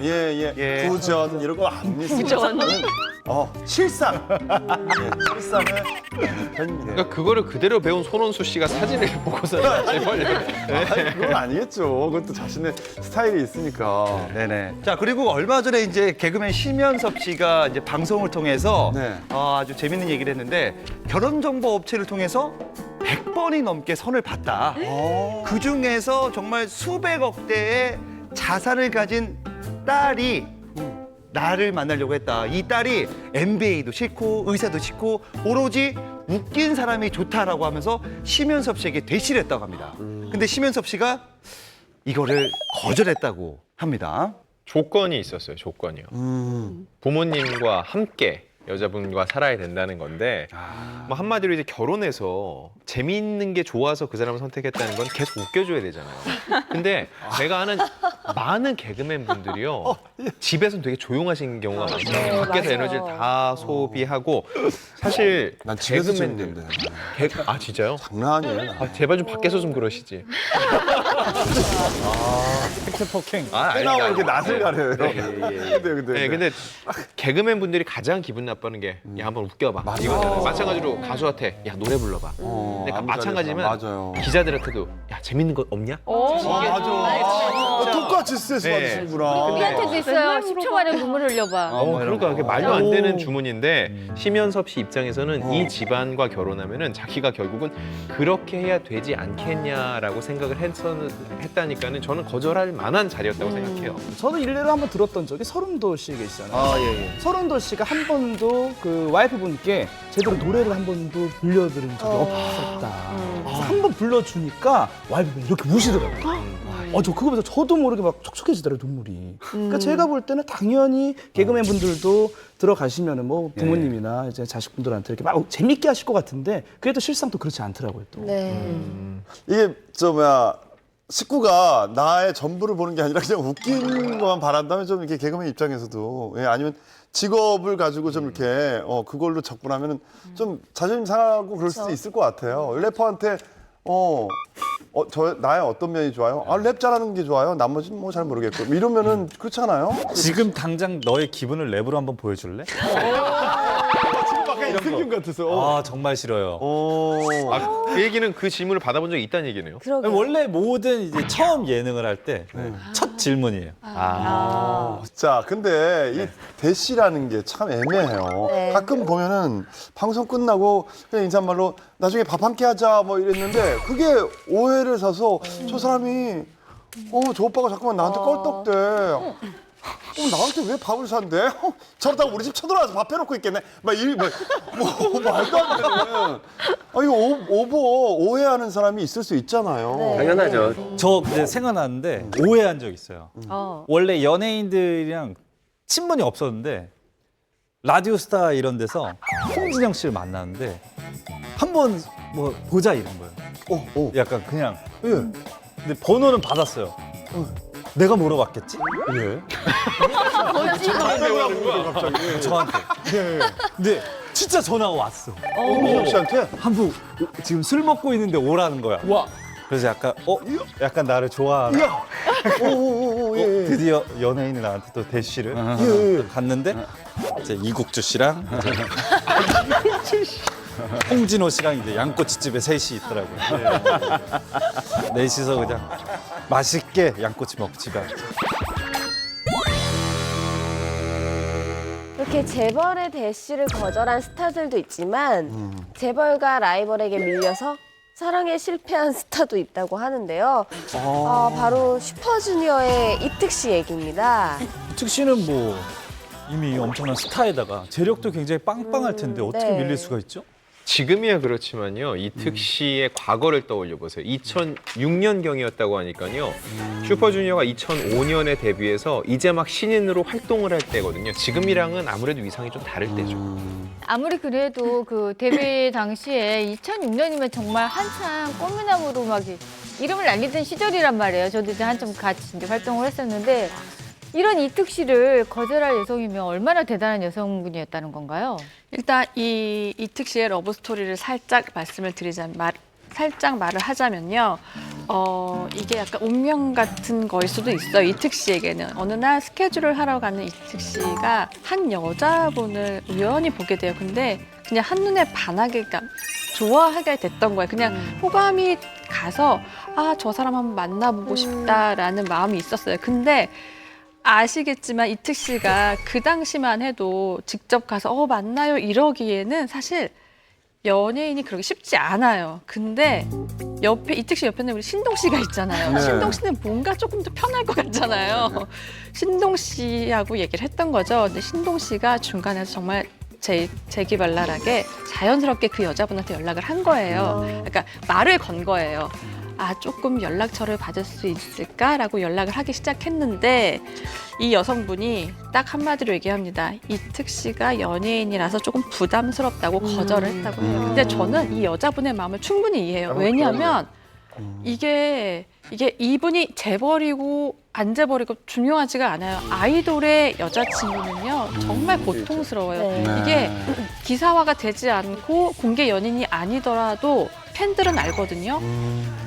예. 구전 이런 거 안 믿습니다. 실상. 실상을 편입니다. 그러니까 그거를 그대로 배운 손원수 씨가 사진을 보고서 제발. 그건 아니겠죠. 그것도 자신의 스타일이 있으니까. 네네. 자, 그리고 얼마 전에 이제 개그맨 심연섭 씨가 이제 방송을 통해서 네. 아주 재밌는 얘기를 했는데 결혼 정보 업체를 통해서 100번이 넘게 선을 봤다. 그 중에서 정말 수백억 대의 자산을 가진 딸이 나를 만나려고 했다. 이 딸이 MBA도 싫고 의사도 싫고 오로지 웃긴 사람이 좋다라고 하면서 심연섭 씨에게 대시를 했다고 합니다. 근데 심연섭 씨가 이거를 거절했다고 합니다. 조건이 있었어요. 조건이요. 부모님과 함께 여자분과 살아야 된다는 건데 뭐 한마디로 이제 결혼해서 재미있는 게 좋아서 그 사람을 선택했다는 건 계속 웃겨줘야 되잖아요. 근데 제가 아는 많은 개그맨 분들이요 집에서는 되게 조용하신 경우가 많아요. 밖에서 맞아요. 에너지를 다 소비하고 사실 난 집에서 개그맨들 재밌는데. 아 진짜요? 장난 아니에요. 제발 좀 밖에서 좀 그러시지. 팩트 폭행. 나오고 이렇게 낯을 가려요. 근데 개그맨 분들이 가장 기분 나빠하는 게 야 한번 웃겨봐 이거잖아요. 마찬가지로 가수한테 야 노래 불러봐. 근데 아무 마찬가지면 자리에서, 맞아요. 기자들한테도 야 재밌는 거 없냐? 맞아. 똑같이 스트레스 받으시는구나. 우리한테도 있어요. 10초 만에 눈물 흘려봐. 그러니까 그게 말도 안 되는 주문인데 심연섭 씨 입장에서는 이 집안과 결혼하면은 자기가 결국은 그렇게 해야 되지 않겠냐라고 생각을 했다니까는 저는 거절할 만한 자리였다고 생각해요. 저도 일례로 한번 들었던 적이 서른도 씨 계시잖아요. 서른도 씨가 한 번도 그 와이프분께 제대로 노래를 한 번도 불려드린 적이 없었다. 한 번 불러주니까 와이프분이 이렇게 우시더라고요. 저 그거 보면서 저도 모르게 막 촉촉해지더라고요, 눈물이. 그러니까 제가 볼 때는 당연히 개그맨 분들도 들어가시면은 뭐 부모님이나 이제 자식분들한테 이렇게 막 재밌게 하실 것 같은데 그게 또 실상 또 그렇지 않더라고요, 또. 이게 식구가 나의 전부를 보는 게 아니라 그냥 웃긴 것만 바란다면 좀 이렇게 개그맨 입장에서도 아니면 직업을 가지고 좀 이렇게 그걸로 접근하면은 좀 자존심 상하고 그럴 수도 있을 것 같아요. 래퍼한테 나의 어떤 면이 좋아요? 랩 잘하는 게 좋아요. 나머지는 뭐 잘 모르겠고 이러면은 그렇잖아요. 지금 당장 너의 기분을 랩으로 한번 보여줄래? 약간 이런 거 같아서. 정말 싫어요. 그 얘기는 그 질문을 받아본 적이 있다는 얘기네요. 원래 모든 이제 처음 예능을 할 때 첫 질문이에요. 자, 근데 이 대시라는 게 참 애매해요. 네. 가끔 보면은 방송 끝나고 그냥 인사말로 나중에 밥 한 끼 하자 뭐 이랬는데 그게 오해를 사서 저 사람이 저 오빠가 자꾸만 나한테 껄떡대. 나한테 왜 밥을 산대? 저러다가 우리 집 쳐들어와서 밥 해놓고 있겠네. 뭐 말도 안 되는. 이거 오해하는 사람이 있을 수 있잖아요. 당연하죠. 저 이제 생각나는데 오해한 적 있어요. 원래 연예인들이랑 친분이 없었는데 라디오스타 이런 데서 홍진영 씨를 만나는데 한번 뭐 보자 이런 거예요. 약간 그냥. 근데 번호는 받았어요. 내가 물어봤겠지? 예. 갑자기 저한테. 근데 진짜 전화가 왔어. 홍진영 씨한테? 한부 지금 술 먹고 있는데 오라는 거야. 그래서 약간 나를 좋아하는. 드디어 연예인이 나한테 또 대시를 갔는데 이제 이국주 씨랑 홍진호 씨랑 이제 양꼬치집에 셋이 있더라고요. 넷이서 그냥 맛있게 양꼬치 먹고 집에 왔죠. 이렇게 재벌의 대시를 거절한 스타들도 있지만 재벌과 라이벌에게 밀려서 사랑에 실패한 스타도 있다고 하는데요. 바로 슈퍼주니어의 이특 씨 얘기입니다. 이특 씨는 뭐 이미 엄청난 스타에다가 재력도 굉장히 빵빵할 텐데 어떻게 네. 밀릴 수가 있죠? 지금이야 그렇지만요. 이특 씨의 과거를 떠올려 보세요. 2006년경이었다고 하니까요. 슈퍼주니어가 2005년에 데뷔해서 이제 막 신인으로 활동을 할 때거든요. 지금이랑은 아무래도 위상이 좀 다를 때죠. 아무리 그래도 그 데뷔 당시에 2006년이면 정말 한창 꽃미남으로 막 이름을 날리던 시절이란 말이에요. 저도 이제 한참 같이 이제 활동을 했었는데 이런 이특 씨를 거절할 여성이면 얼마나 대단한 여성분이었다는 건가요? 일단 이 이특 씨의 러브 스토리를 살짝 말씀을 살짝 말을 하자면요. 이게 약간 운명 같은 거일 수도 있어요. 이특 씨에게는. 어느 날 스케줄을 하러 가는 이특 씨가 한 여자분을 우연히 보게 돼요. 근데 그냥 한눈에 반하게, 그러니까 좋아하게 됐던 거예요. 그냥 호감이 가서 저 사람 한번 만나보고 싶다라는 마음이 있었어요. 근데 아시겠지만 이특 씨가 그 당시만 해도 직접 가서 만나요 이러기에는 사실 연예인이 그러기 쉽지 않아요. 근데 옆에 이특 씨 옆에는 우리 신동 씨가 있잖아요. 네. 신동 씨는 뭔가 조금 더 편할 것 같잖아요. 신동 씨하고 얘기를 했던 거죠. 근데 신동 씨가 중간에서 정말 재기발랄하게 자연스럽게 그 여자분한테 연락을 한 거예요. 그러니까 말을 건 거예요. 조금 연락처를 받을 수 있을까라고 연락을 하기 시작했는데 이 여성분이 딱 한마디로 얘기합니다. 이특 씨가 연예인이라서 조금 부담스럽다고 거절을 했다고 해요. 근데 저는 이 여자분의 마음을 충분히 이해해요. 왜냐하면 이게 이분이 재벌이고 안 재벌이고 중요하지가 않아요. 아이돌의 여자친구는요 정말 고통스러워요. 네. 이게 기사화가 되지 않고 공개 연인이 아니더라도 팬들은 알거든요.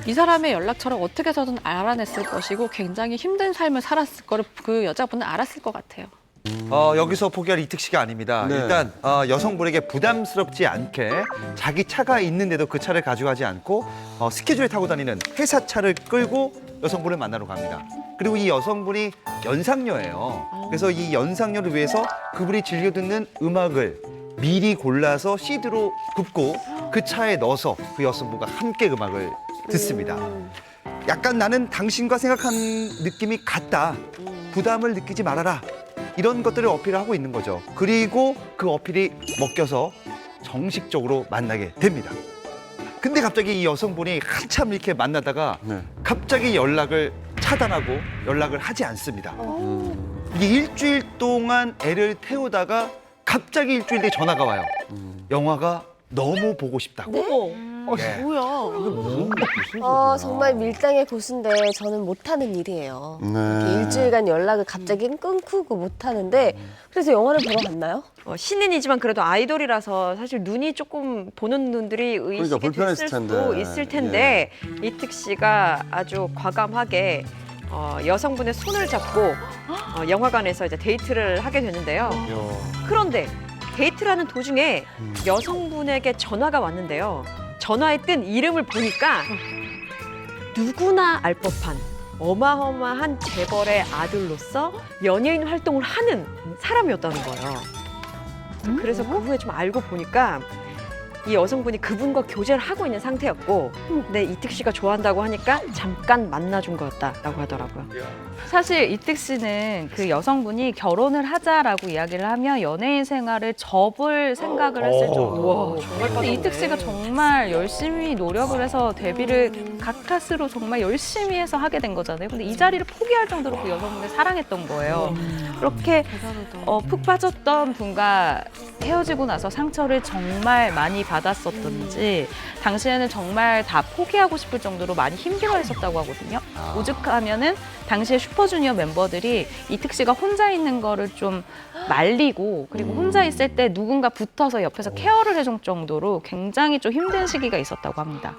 이 사람의 연락처를 어떻게 해서든 알아냈을 것이고 굉장히 힘든 삶을 살았을 거를 그 여자분은 알았을 것 같아요. 여기서 포기할 이특 씨가 아닙니다. 네. 일단 여성분에게 부담스럽지 않게 자기 차가 있는데도 그 차를 가져가지 않고 스케줄에 타고 다니는 회사 차를 끌고 여성분을 만나러 갑니다. 그리고 이 여성분이 연상녀예요. 그래서 이 연상녀를 위해서 그분이 즐겨 듣는 음악을 미리 골라서 CD로 굽고 그 차에 넣어서 그 여성분과 함께 음악을 듣습니다. 약간 나는 당신과 생각한 느낌이 같다. 부담을 느끼지 말아라. 이런 것들을 어필을 하고 있는 거죠. 그리고 그 어필이 먹혀서 정식적으로 만나게 됩니다. 근데 갑자기 이 여성분이 한참 이렇게 만나다가 갑자기 연락을 차단하고 연락을 하지 않습니다. 이게 일주일 동안 애를 태우다가 갑자기 일주일 뒤에 전화가 와요. 영화가 너무 보고 싶다고. 네. 뭐야? 정말 밀당의 고수인데 저는 못하는 일이에요. 이렇게 네. 일주일간 연락을 갑자기 끊고 못하는데 그래서 영화를 보러 갔나요? 신인이지만 그래도 아이돌이라서 사실 눈이 조금 보는 눈들이 의식이 불편했을 됐을 수도 텐데. 있을 텐데 이특 씨가 아주 과감하게 여성분의 손을 잡고 영화관에서 이제 데이트를 하게 되는데요. 그런데 데이트를 하는 도중에 여성분에게 전화가 왔는데요. 전화에 뜬 이름을 보니까 누구나 알 법한 어마어마한 재벌의 아들로서 연예인 활동을 하는 사람이었다는 거예요. 그래서 그 후에 좀 알고 보니까 이 여성분이 그분과 교제를 하고 있는 상태였고 근데 이특 씨가 좋아한다고 하니까 잠깐 만나준 거였다라고 하더라고요. 사실 이특 씨는 그 여성분이 결혼을 하자라고 이야기를 하면 연예인 생활을 접을 생각을 했을 정도로 근데 이특 씨가 정말 열심히 노력을 해서 데뷔를 가카스로 정말 열심히 해서 하게 된 거잖아요. 근데 이 자리를 포기할 정도로 그 여성분을 사랑했던 거예요. 그렇게 푹 빠졌던 분과 헤어지고 나서 상처를 정말 많이 받았었던지 당시에는 정말 다 포기하고 싶을 정도로 많이 힘들어했었다고 하거든요. 오죽하면은 당시에 슈퍼주니어 멤버들이 이특 씨가 혼자 있는 거를 좀 말리고 그리고 혼자 있을 때 누군가 붙어서 옆에서 케어를 해줄 정도로 굉장히 좀 힘든 시기가 있었다고 합니다.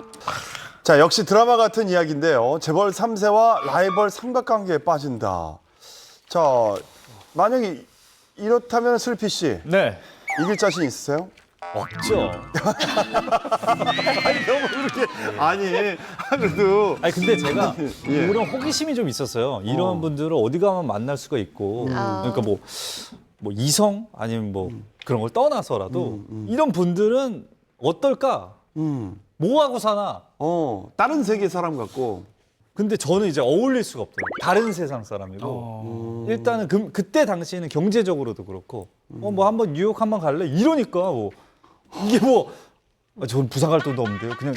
자, 역시 드라마 같은 이야기인데요. 재벌 3세와 라이벌 삼각관계에 빠진다. 자, 만약에 이렇다면 슬피 씨 네. 이길 자신 있으세요? 없죠. 아니 너무 그렇게 그래도 근데 제가 예. 그런 호기심이 좀 있었어요. 이런 분들을 어디 가면 만날 수가 있고, 그러니까 뭐 뭐 이성 아니면 뭐 그런 걸 떠나서라도 이런 분들은 어떨까? 뭐 하고 사나? 다른 세계 사람 같고. 근데 저는 이제 어울릴 수가 없더라고요. 다른 세상 사람이고 일단은 그때 당시에는 경제적으로도 그렇고 뭐 한번 뉴욕 한번 갈래? 이러니까 뭐 이게 뭐 저는 부산 갈 돈도 없는데요. 그냥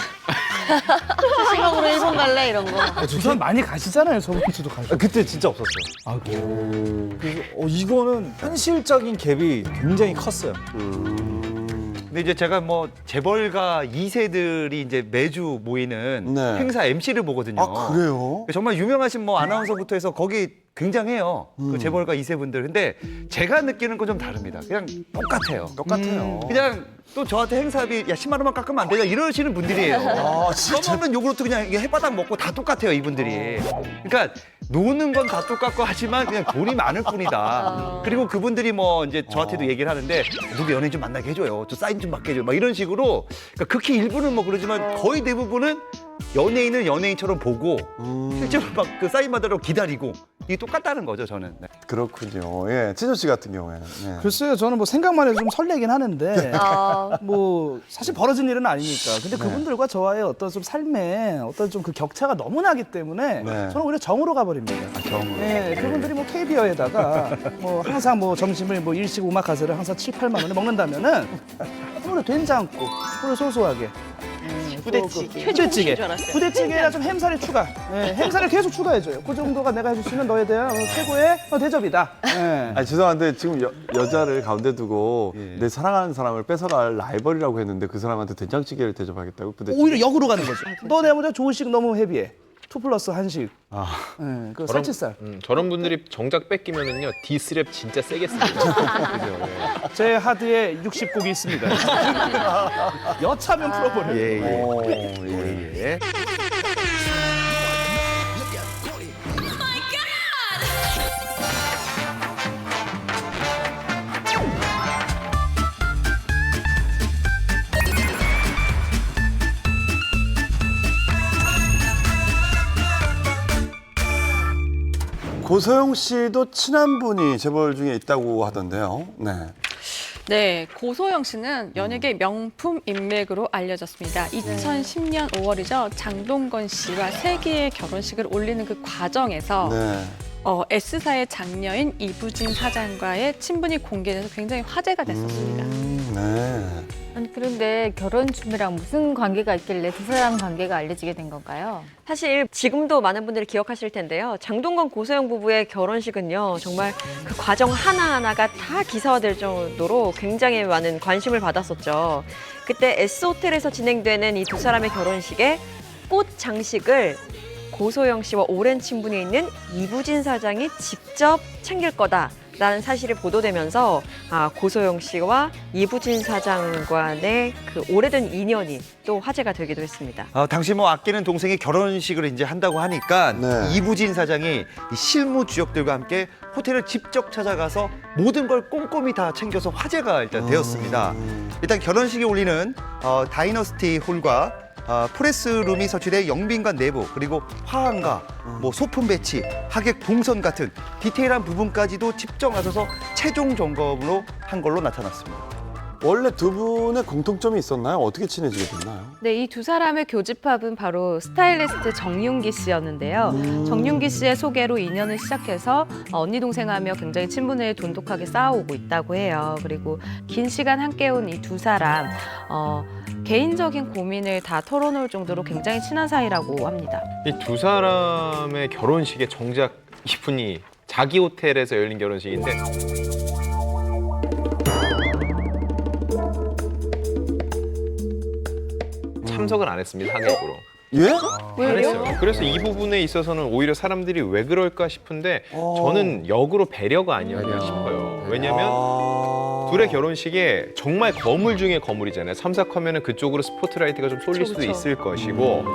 수학으로 일본 갈래 이런 거. 부산 많이 가시잖아요. 저번주도 가시고. 그때 진짜 없었어요. 아, 그래요? 그래서 이거는 현실적인 갭이 굉장히 컸어요. 근데 이제 제가 뭐 재벌가 2세들이 이제 매주 모이는 네. 행사 MC를 보거든요. 아, 그래요? 정말 유명하신 뭐 아나운서부터 해서 거기 굉장해요. 그 재벌가 2세 분들. 근데 제가 느끼는 건 좀 다릅니다. 그냥 똑같아요. 똑같아요. 그냥 또 저한테 행사비 야 10만 원만 깎으면 안 되냐 이러시는 분들이에요. 써먹는 요구르트 그냥 이게 햇바닥 먹고 다 똑같아요 이분들이. 그러니까 노는 건 다 똑같고 하지만 그냥 돈이 많을 뿐이다. 그리고 그분들이 뭐 이제 저한테도 얘기를 하는데 누구 연예인 좀 만나게 해줘요. 저 사인 좀 받게 해줘요. 막 이런 식으로 그러니까 극히 일부는 뭐 그러지만 거의 대부분은 연예인을 연예인처럼 보고 실제로 막 그 사인 받으러 기다리고 이게 똑같다는 거죠 저는. 네. 그렇군요. 예, 진호 씨 같은 경우에는. 예. 글쎄요, 저는 뭐 생각만 해도 좀 설레긴 하는데 뭐 사실 벌어진 일은 아니니까. 근데 그분들과 저와의 어떤 좀 삶의 어떤 좀 그 격차가 너무 나기 때문에 저는 오히려 정으로 가버립니다. 정으로. 네, 그분들이 뭐 KB어에다가 뭐 항상 뭐 점심을 뭐 일식 오마카세를 항상 7, 8만 원에 먹는다면은 오히려 된장국, 오히려 소소하게. 부대찌개. 부대찌개. 줄 알았어요. 부대찌개에다 좀 햄살을 추가. 네, 햄살을 계속 추가해줘요. 그 정도가 내가 해줄 수 있는 너에 대한 최고의 대접이다. 네. 아니, 죄송한데 지금 여자를 가운데 두고 내 사랑하는 사람을 뺏어갈 라이벌이라고 했는데 그 사람한테 된장찌개를 대접하겠다고? 부대찌개. 오히려 역으로 가는 거죠. 너 내가 조식 너무 헤비해. 2플러스 한식. 아. 네, 그 살치살. 저런 분들이 정작 뺏기면은요 디스랩 진짜 세게 씁니다. 그죠? 예. 제 하드에 60곡이 있습니다. 여차면 풀어버려요. 예. 고소영 씨도 친한 분이 재벌 중에 있다고 하던데요. 네. 네, 고소영 씨는 연예계 명품 인맥으로 알려졌습니다. 2010년 5월이죠. 장동건 씨와 세기의 결혼식을 올리는 그 과정에서 네. S사의 장녀인 이부진 사장과의 친분이 공개돼서 굉장히 화제가 됐었습니다. 네. 아니, 그런데 결혼 준비랑 무슨 관계가 있길래 두 사람 관계가 알려지게 된 건가요? 사실 지금도 많은 분들이 기억하실 텐데요. 장동건 고소영 부부의 결혼식은요. 정말 그 과정 하나하나가 다 기사화될 정도로 굉장히 많은 관심을 받았었죠. 그때 S호텔에서 진행되는 이 두 사람의 결혼식에 꽃 장식을 고소영 씨와 오랜 친분이 있는 이부진 사장이 직접 챙길 거다라는 사실이 보도되면서 고소영 씨와 이부진 사장 간의 그 오래된 인연이 또 화제가 되기도 했습니다. 당시 뭐 아끼는 동생이 결혼식을 이제 한다고 하니까 네. 이부진 사장이 이 실무 주역들과 함께 호텔을 직접 찾아가서 모든 걸 꼼꼼히 다 챙겨서 화제가 일단 되었습니다. 일단 결혼식에 올리는 다이너스티 홀과 프레스룸이 설치된 영빈관 내부, 그리고 화환과 뭐 소품 배치, 하객 동선 같은 디테일한 부분까지도 직접 나서서 최종 점검으로 한 걸로 나타났습니다. 원래 두 분의 공통점이 있었나요? 어떻게 친해지게 됐나요? 네, 이 두 사람의 교집합은 바로 스타일리스트 정윤기 씨였는데요. 정윤기 씨의 소개로 인연을 시작해서 언니 동생하며 굉장히 친분을 돈독하게 쌓아오고 있다고 해요. 그리고 긴 시간 함께온 이 두 사람 개인적인 고민을 다 털어놓을 정도로 굉장히 친한 사이라고 합니다. 이 두 사람의 결혼식에 정작 이분이 자기 호텔에서 열린 결혼식인데 참석을 안 했습니다, 하객으로. 예? 안 했어요. 그래서 이 부분에 있어서는 오히려 사람들이 왜 그럴까 싶은데 저는 역으로 배려가 아니었나 싶어요. 왜냐하면 둘의 결혼식에 정말 거물 중에 거물이잖아요. 참석하면 그쪽으로 스포트라이트가 좀 쏠릴 수도 있을 것이고,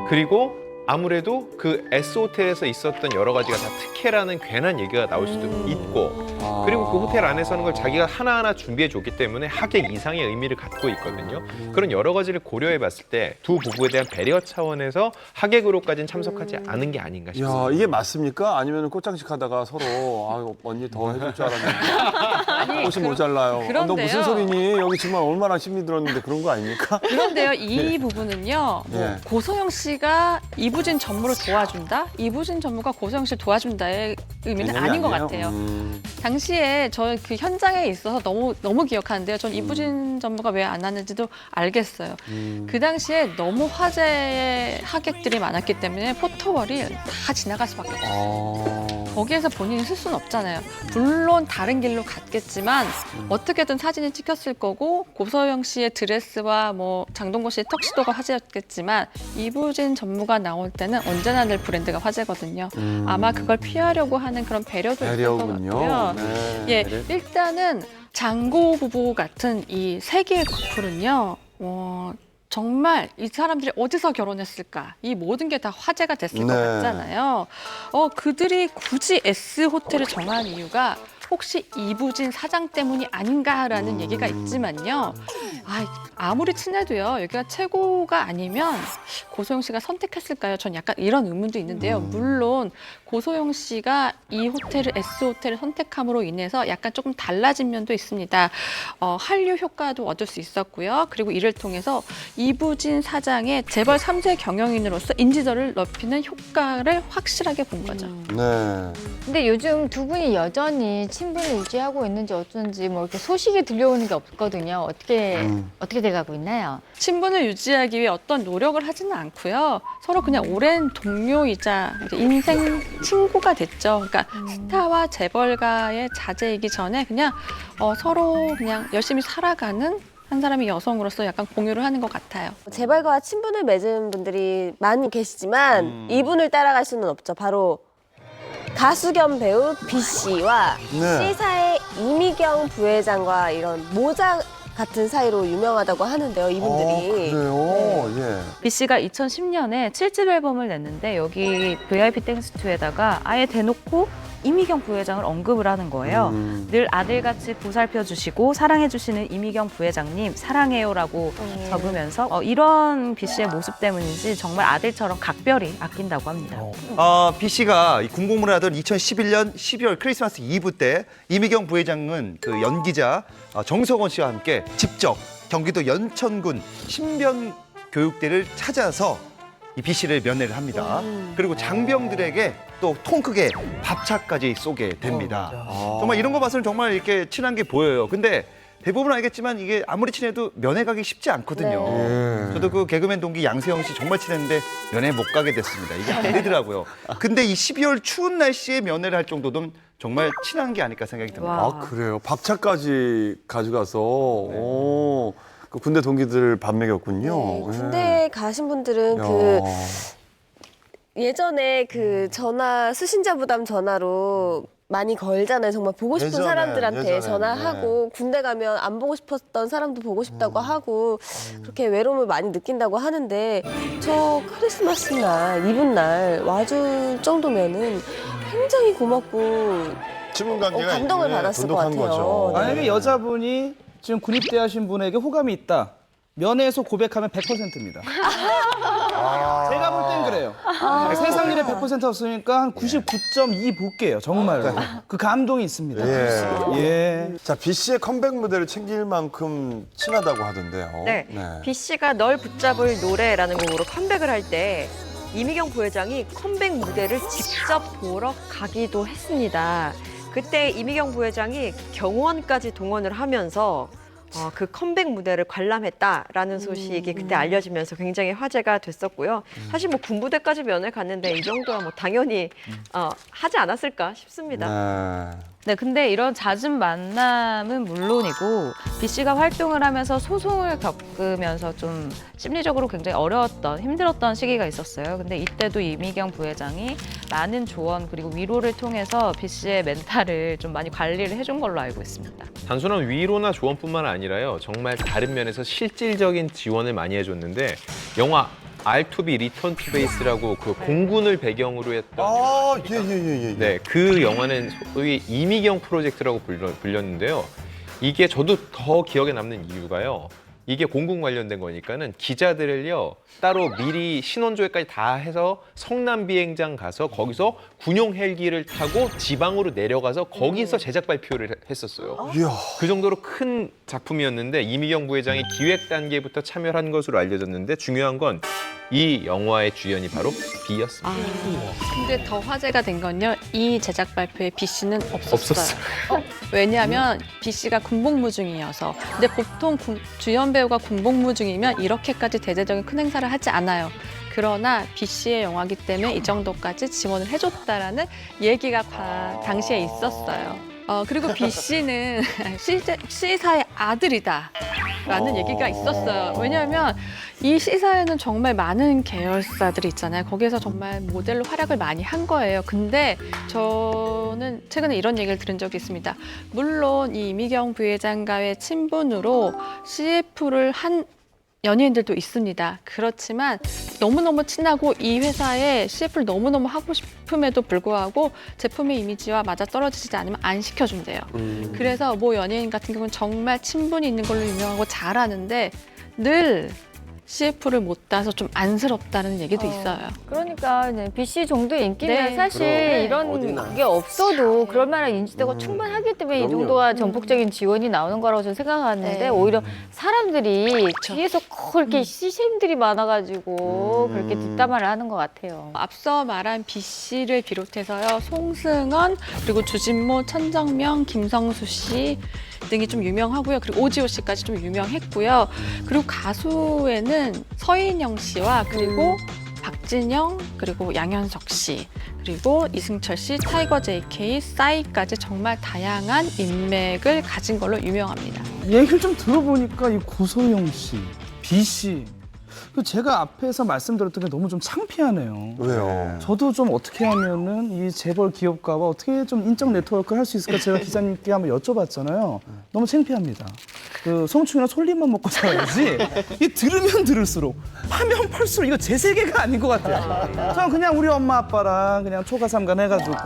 그리고 아무래도 그 S호텔에서 있었던 여러 가지가 다 특혜라는 괜한 얘기가 나올 수도 있고, 그리고 그 호텔 안에서는 걸 자기가 하나하나 준비해 줬기 때문에 하객 이상의 의미를 갖고 있거든요. 그런 여러 가지를 고려해 봤을 때 두 부부에 대한 배려 차원에서 하객으로까지는 참석하지 않은 게 아닌가 싶습니다. 야, 이게 맞습니까? 아니면 꽃장식 하다가 서로 언니 더 해줄 줄 알았는데 아니, 옷이 모자라요. 너 그런데요. 무슨 소리니? 여기 정말 얼마나 힘이 들었는데 그런 거 아닙니까? 그런데요, 이 부분은요, 뭐 예. 고소영 씨가 이부진 전무를 도와준다? 이부진 전무가 고소영 씨를 도와준다의 의미는 아닌 것 같아요. 당시에 저 그 현장에 있어서 너무 기억하는데요. 전 이부진 전무가 왜 안 왔는지도 알겠어요. 그 당시에 너무 화제의 하객들이 많았기 때문에 포토월이 다 지나갈 수밖에 없어요. 거기에서 본인이 쓸 수는 없잖아요. 물론 다른 길로 갔겠지만 어떻게든 사진이 찍혔을 거고 고소영 씨의 드레스와 뭐 장동건 씨의 턱시도가 화제였겠지만 이부진 전무가 나올 때는 언제나 늘 브랜드가 화제거든요. 아마 그걸 피하려고 하는 그런 배려도 있을 것 같고요. 네. 예, 일단은 장고 부부 같은 이 세 개의 커플은요. 정말 이 사람들이 어디서 결혼했을까? 이 모든 게 다 화제가 됐을 것 같잖아요. 그들이 굳이 S호텔을 정한 이유가 혹시 이부진 사장 때문이 아닌가라는 얘기가 있지만요. 아무리 친해도요. 여기가 최고가 아니면 고소영 씨가 선택했을까요? 전 약간 이런 의문도 있는데요. 물론 고소영 씨가 이 호텔을 S호텔을 선택함으로 인해서 약간 조금 달라진 면도 있습니다. 한류 효과도 얻을 수 있었고요. 그리고 이를 통해서 이부진 사장의 재벌 3세 경영인으로서 인지도를 높이는 효과를 확실하게 본 거죠. 네. 근데 요즘 두 분이 여전히 친분을 유지하고 있는지 어쩐지 뭐 이렇게 소식이 들려오는 게 없거든요. 어떻게 돼가고 있나요? 친분을 유지하기 위해 어떤 노력을 하지는 않고요. 서로 그냥 오랜 동료이자 인생 친구가 됐죠. 그러니까 스타와 재벌가의 자제이기 전에 그냥 서로 그냥 열심히 살아가는 한 사람이 여성으로서 약간 공유를 하는 것 같아요. 재벌가와 친분을 맺은 분들이 많이 계시지만 이분을 따라갈 수는 없죠. 바로 가수 겸 배우 B 씨와 C사의 이미경 부회장과 이런 모자 같은 사이로 유명하다고 하는데요, 이분들이. 그래요? 예. B 씨가 2010년에 7집 앨범을 냈는데 여기 VIP 땡스2에다가 아예 대놓고 이미경 부회장을 언급을 하는 거예요. 늘 아들같이 보살펴 주시고 사랑해 주시는 이미경 부회장님 사랑해요라고 적으면서 이런 B 씨의 모습 때문인지 정말 아들처럼 각별히 아낀다고 합니다. B 씨가 군복무를 하던 2011년 12월 크리스마스 이브 때 이미경 부회장은 그 연기자 정석원 씨와 함께 직접 경기도 연천군 신변교육대를 찾아서 이 B 씨를 면회를 합니다. 그리고 장병들에게 또 통 크게 밥차까지 쏘게 됩니다. 정말 이런 거 봐서는 정말 이렇게 친한 게 보여요. 근데 대부분 알겠지만 이게 아무리 친해도 면회 가기 쉽지 않거든요. 저도 그 개그맨 동기 양세형 씨 정말 친했는데 면회 못 가게 됐습니다. 이게 안 되더라고요. 근데 이 12월 추운 날씨에 면회를 할 정도는 정말 친한 게 아닐까 생각이 듭니다. 아, 그래요? 밥차까지 가져가서 그 군대 동기들 밥 먹였군요. 네, 군대 가신 분들은 그 예전에 그 전화 수신자 부담 전화로 많이 걸잖아요. 정말 보고 싶은 사람들한테 전화하고 군대 가면 안 보고 싶었던 사람도 보고 싶다고 하고 그렇게 외로움을 많이 느낀다고 하는데 저 크리스마스 날, 이분 날 와줄 정도면은 굉장히 고맙고 친분 관계가 감동을 받았을 것 같아요. 만약에 여자분이 지금 군입대 하신 분에게 호감이 있다. 면회에서 고백하면 100%입니다. 제가 볼 땐 그래요. 세상 일에 100% 없으니까 한 99.2 볼게요. 정말로. 그 감동이 있습니다. 예. 자, B 씨의 컴백 무대를 챙길 만큼 친하다고 하던데요. 네. B 씨가 널 붙잡을 노래라는 곡으로 컴백을 할 때 이미경 부회장이 컴백 무대를 직접 보러 가기도 했습니다. 그때 이미경 부회장이 경호원까지 동원을 하면서 그 컴백 무대를 관람했다라는 소식이 그때 알려지면서 굉장히 화제가 됐었고요. 사실 뭐 군부대까지 면회 갔는데 이 정도야 뭐 당연히 하지 않았을까 싶습니다. 네, 근데 이런 잦은 만남은 물론이고 B 씨가 활동을 하면서 소송을 겪으면서 좀 심리적으로 굉장히 어려웠던, 힘들었던 시기가 있었어요. 근데 이때도 이미경 부회장이 많은 조언 그리고 위로를 통해서 B 씨의 멘탈을 좀 많이 관리를 해준 걸로 알고 있습니다. 단순한 위로나 조언뿐만 아니라요. 정말 다른 면에서 실질적인 지원을 많이 해줬는데 영화 R2B 리턴 투 베이스라고 그 공군을 배경으로 했던 네, 그 영화는 소위 이미경 프로젝트라고 불렸는데요. 이게 저도 더 기억에 남는 이유가요. 이게 공군 관련된 거니까는 기자들을요 따로 미리 신원조회까지 다 해서 성남 비행장 가서 거기서 군용 헬기를 타고 지방으로 내려가서 거기서 제작 발표를 했었어요. 이야. 그 정도로 큰 작품이었는데 이미경 부회장이 기획 단계부터 참여한 것으로 알려졌는데 중요한 건 이 영화의 주연이 바로 B였습니다. 근데 더 화제가 된 건요. 이 제작 발표에 B 씨는 없었어요. 없었어요. 왜냐하면 B 씨가 군복무중이어서. 근데 보통 주연 배우가 군복무중이면 이렇게까지 대대적인 큰 행사를 하지 않아요. 그러나 B 씨의 영화기 때문에 이 정도까지 지원을 해줬다라는 얘기가 당시에 있었어요. 그리고 B 씨는 C사의 아들이다라는 얘기가 있었어요. 왜냐하면 이 C사에는 정말 많은 계열사들이 있잖아요. 거기에서 정말 모델로 활약을 많이 한 거예요. 근데 저는 최근에 이런 얘기를 들은 적이 있습니다. 물론 이 이미경 부회장과의 친분으로 CF를 한 연예인들도 있습니다. 그렇지만 너무너무 친하고 이 회사에 CF를 너무너무 하고 싶음에도 불구하고 제품의 이미지와 맞아떨어지지 않으면 안 시켜준대요. 그래서 뭐 연예인 같은 경우는 정말 친분이 있는 걸로 유명하고 잘하는데 늘 CF를 못 따서 좀 안쓰럽다는 얘기도 있어요. 그러니까 BC 정도의 인기면 네. 사실 그럼. 이런 어디나. 게 없어도 그럴 만한 인지도가 충분하기 때문에 이 그럼요. 정도가 전폭적인 지원이 나오는 거라고 저는 생각하는데 네. 오히려 사람들이 뒤에서 그렇게 시샘들이 많아가지고 그렇게 뒷담화를 하는 것 같아요. 앞서 말한 B 씨를 비롯해서요, 송승헌, 그리고 주진모, 천정명, 김성수 씨 등이 좀 유명하고요. 그리고 오지호 씨까지 좀 유명했고요. 그리고 가수에는 서인영 씨와 그리고 박진영, 그리고 양현석 씨, 그리고 이승철 씨, 타이거 JK, 싸이까지 정말 다양한 인맥을 가진 걸로 유명합니다. 얘기를 좀 들어보니까 이 구소영 씨, B 씨, 제가 앞에서 말씀드렸던 게 너무 좀 창피하네요. 왜요? 저도 좀 어떻게 하면은 이 재벌 기업가와 어떻게 좀 인적 네트워크를 할 수 있을까 제가 기자님께 한번 여쭤봤잖아요. 너무 창피합니다. 그 송충이나 솔잎만 먹고 살아야지. 이 들으면 들을수록 파면 팔수록 이거 제 세계가 아닌 것 같아요. 저는 그냥 우리 엄마 아빠랑 그냥 초가삼간 해가지고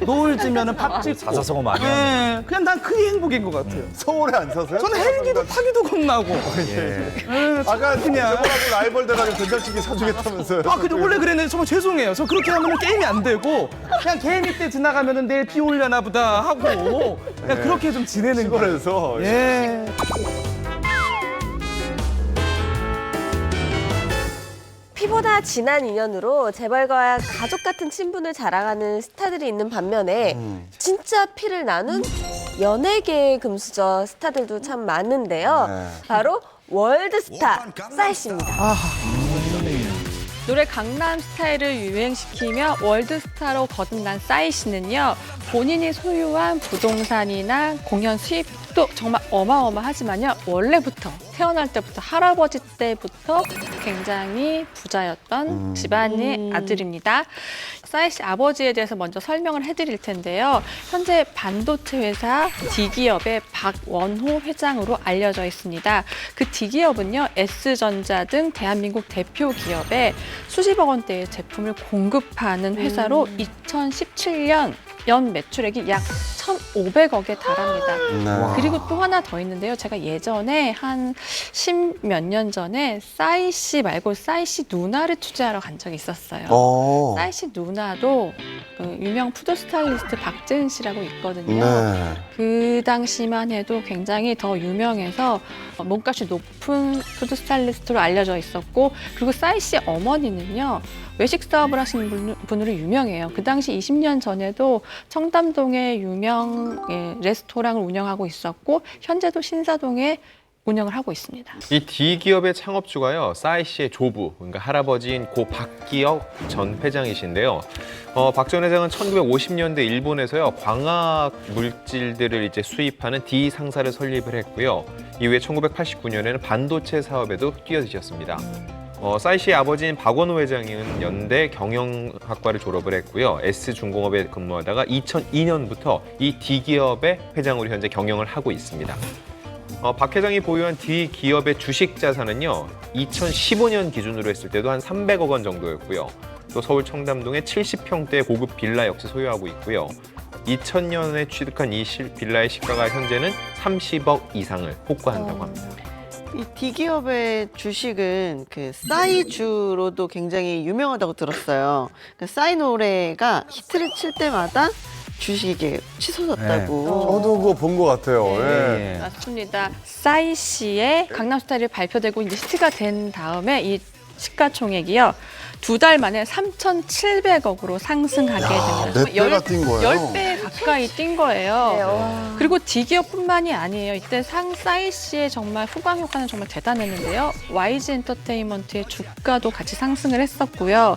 노을 지면은 밥 짓고 사사성어 많이 네, 그냥 난 그게 행복인 것 같아요. 서울에 안 사세요? 저는 헬기도 타기도 겁나고. 아까 그냥. 저번하고 라이벌 돼가지고 된장찌개 사주겠다면서요. 아, 근데 원래 그랬는데 정말 죄송해요. 저 그렇게 하면 게임이 안 되고 그냥 개미 때 지나가면 내일 비 올려나 보다 하고 그냥 그렇게 좀 지내는 거예요. 시골에서. 예. 피보다 진한 인연으로 재벌과 가족 같은 친분을 자랑하는 스타들이 있는 반면에 진짜 피를 나눈 연예계의 금수저 스타들도 참 많은데요. 네. 바로 월드스타 싸이 씨입니다. 노래 강남 스타일을 유행시키며 월드스타로 거듭난 싸이 씨는요, 본인이 소유한 부동산이나 공연 수입도 정말 어마어마하지만요, 원래부터 태어날 때부터 할아버지 때부터 굉장히 부자였던 집안의 아들입니다. 싸이 씨 아버지에 대해서 먼저 설명을 해드릴 텐데요. 현재 반도체 회사 D기업의 박원호 회장으로 알려져 있습니다. 그 D기업은요, S전자 등 대한민국 대표 기업에 수십억 원대의 제품을 공급하는 회사로 2017년 연 매출액이 약 1,500억에 달합니다. 그리고 또 하나 더 있는데요. 제가 예전에 한 10몇 년 전에 싸이 씨 말고 싸이 씨 누나를 취재하러 간 적이 있었어요. 싸이 씨 누나도 그 유명 푸드 스타일리스트 박재은 씨라고 있거든요. 네. 그 당시만 해도 굉장히 더 유명해서 몸값이 높은 푸드 스타일리스트로 알려져 있었고, 그리고 싸이 씨 어머니는요, 외식 사업을 하시는 분으로 유명해요. 그 당시 20년 전에도 청담동에 유명 레스토랑을 운영하고 있었고, 현재도 신사동에 운영을 하고 있습니다. 이 D기업의 창업주가요, 싸이 씨의 조부, 그러니까 할아버지인 고 박기혁 전 회장이신데요. 박 전 회장은 1950년대 일본에서요, 광학 물질들을 이제 수입하는 D 상사를 설립을 했고요. 이후에 1989년에는 반도체 사업에도 뛰어드셨습니다. 싸이 씨의 아버지인 박원호 회장은 연대 경영학과를 졸업을 했고요. S중공업에 근무하다가 2002년부터 이 D기업의 회장으로 현재 경영을 하고 있습니다. 박 회장이 보유한 D기업의 주식 자산은요, 2015년 기준으로 했을 때도 한 300억 원 정도였고요. 또 서울 청담동에 70평대의 고급 빌라 역시 소유하고 있고요. 2000년에 취득한 이 빌라의 시가가 현재는 30억 이상을 폭과한다고 합니다. 이 D기업의 주식은 그 싸이주로도 굉장히 유명하다고 들었어요. 그 싸이 노래가 히트를 칠 때마다 주식이 치솟았다고. 저도 그거 본 것 같아요. 네. 예. 맞습니다. 싸이 씨의 강남스타일이 발표되고 이제 히트가 된 다음에 이 시가총액이요. 2달 만에 3,700억으로 상승하게 됩니다. 몇 배가 뛴 거예요? 10배 가까이 뛴 거예요. 네, 와. 그리고 D기업뿐만이 아니에요. 이때 싸이 씨의 정말 후광 효과는 정말 대단했는데요. YG 엔터테인먼트의 주가도 같이 상승을 했었고요.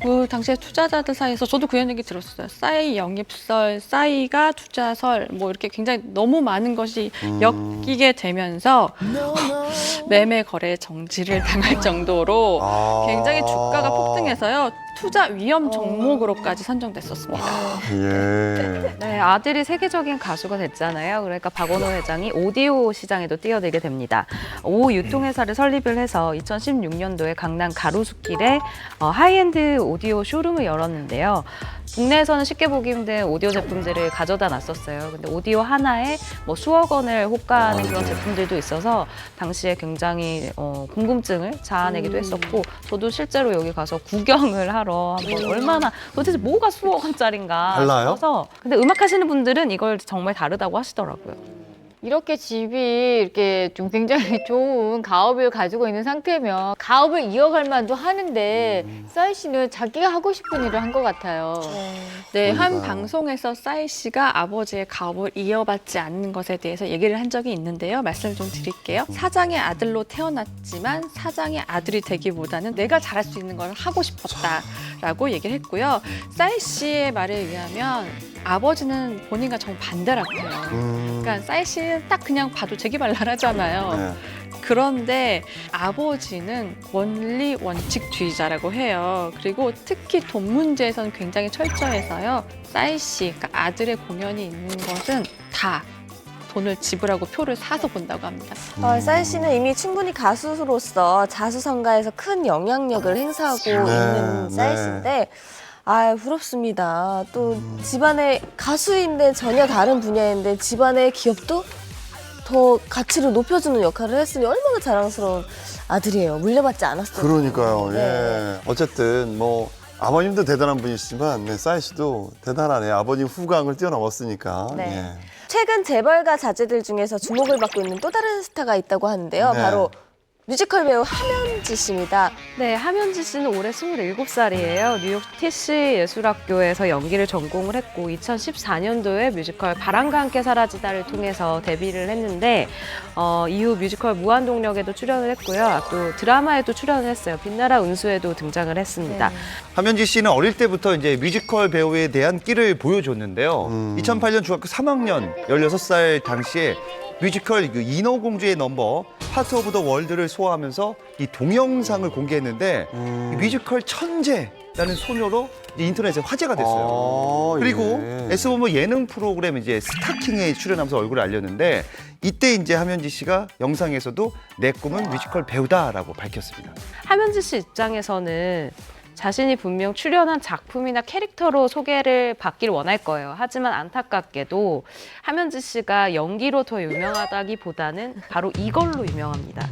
그 당시에 투자자들 사이에서 저도 그런 얘기 들었어요. 싸이 영입설, 싸이가 투자설, 뭐 이렇게 굉장히 너무 많은 것이 엮이게 되면서 매매 거래 정지를 당할 정도로 굉장히 주가가 폭등해서요. 투자 위험 종목으로까지 선정됐었습니다. 예. 네, 아들이 세계적인 가수가 됐잖아요. 그러니까 박원호 회장이 오디오 시장에도 뛰어들게 됩니다. 오 유통회사를 설립을 해서 2016년도에 강남 가로수길에 하이엔드 오디오 쇼룸을 열었는데요. 국내에서는 쉽게 보기 힘든 오디오 제품들을 가져다 놨었어요. 근데 오디오 하나에 뭐 수억 원을 호가하는 그런 제품들도 있어서 당시에 굉장히 궁금증을 자아내기도 했었고 저도 실제로 여기 가서 구경을 하러 한번 얼마나 도대체 뭐가 수억 원짜리인가 달라요? 싶어서 근데 음악 하시는 분들은 이걸 정말 다르다고 하시더라고요. 이렇게 집이 이렇게 좀 굉장히 좋은 가업을 가지고 있는 상태면 가업을 이어갈 만도 하는데 싸이 씨는 자기가 하고 싶은 일을 한 것 같아요. 네, 한 그러니까요. 방송에서 싸이 씨가 아버지의 가업을 이어받지 않는 것에 대해서 얘기를 한 적이 있는데요. 말씀을 좀 드릴게요. 사장의 아들로 태어났지만 사장의 아들이 되기보다는 내가 잘할 수 있는 걸 하고 싶었다라고 얘기를 했고요. 싸이 씨의 말에 의하면 아버지는 본인과 정반대라고 해요. 그러니까 싸이 씨는 딱 그냥 봐도 재기발랄하잖아요. 네. 그런데 아버지는 원리 원칙주의자라고 해요. 그리고 특히 돈 문제에서는 굉장히 철저해서요. 싸이 씨, 그러니까 아들의 공연이 있는 것은 다 돈을 지불하고 표를 사서 본다고 합니다. 싸이 씨는 이미 충분히 가수로서 자수성가해서 큰 영향력을 행사하고 있는 싸이 씨인데 아 부럽습니다. 또 집안의 가수인데 전혀 다른 분야인데 집안의 기업도 더 가치를 높여주는 역할을 했으니 얼마나 자랑스러운 아들이에요. 물려받지 않았어요. 그러니까요. 네. 예. 어쨌든 뭐 아버님도 대단한 분이시지만 네, 싸이 씨도 대단하네요. 아버님 후광을 뛰어넘었으니까. 네. 예. 최근 재벌가 자제들 중에서 주목을 받고 있는 또 다른 스타가 있다고 하는데요. 네. 바로 뮤지컬 배우 함연지 씨입니다. 네, 함연지 씨는 올해 27살이에요. 뉴욕 티시 예술학교에서 연기를 전공을 했고 2014년도에 뮤지컬 바람과 함께 사라지다를 통해서 데뷔를 했는데 이후 뮤지컬 무한동력에도 출연을 했고요. 또 드라마에도 출연을 했어요. 빛나라 운수에도 등장을 했습니다. 함연지 씨는 어릴 때부터 이제 뮤지컬 배우에 대한 끼를 보여줬는데요. 2008년 중학교 3학년 16살 당시에 뮤지컬 그 인어공주의 넘버 파트 오브 더 월드를 소화하면서 이 동영상을 공개했는데 이 뮤지컬 천재라는 소녀로 이제 인터넷에 화제가 됐어요. 그리고 S본부 예능 프로그램 이제 스타킹에 출연하면서 얼굴을 알렸는데 이때 이제 함연지 씨가 영상에서도 내 꿈은 뮤지컬 배우다라고 밝혔습니다. 함연지 씨 입장에서는 자신이 분명 출연한 작품이나 캐릭터로 소개를 받길 원할 거예요. 하지만 안타깝게도 함연지 씨가 연기로 더 유명하다기보다는 바로 이걸로 유명합니다.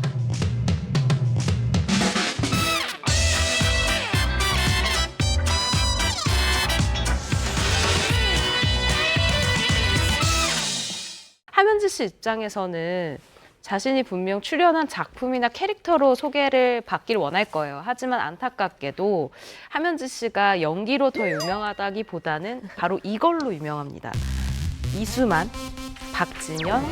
함연지 씨 입장에서는 자신이 분명 출연한 작품이나 캐릭터로 소개를 받길 원할 거예요. 하지만 안타깝게도 함연지 씨가 연기로 더 유명하다기보다는 바로 이걸로 유명합니다. 이수만, 박진현,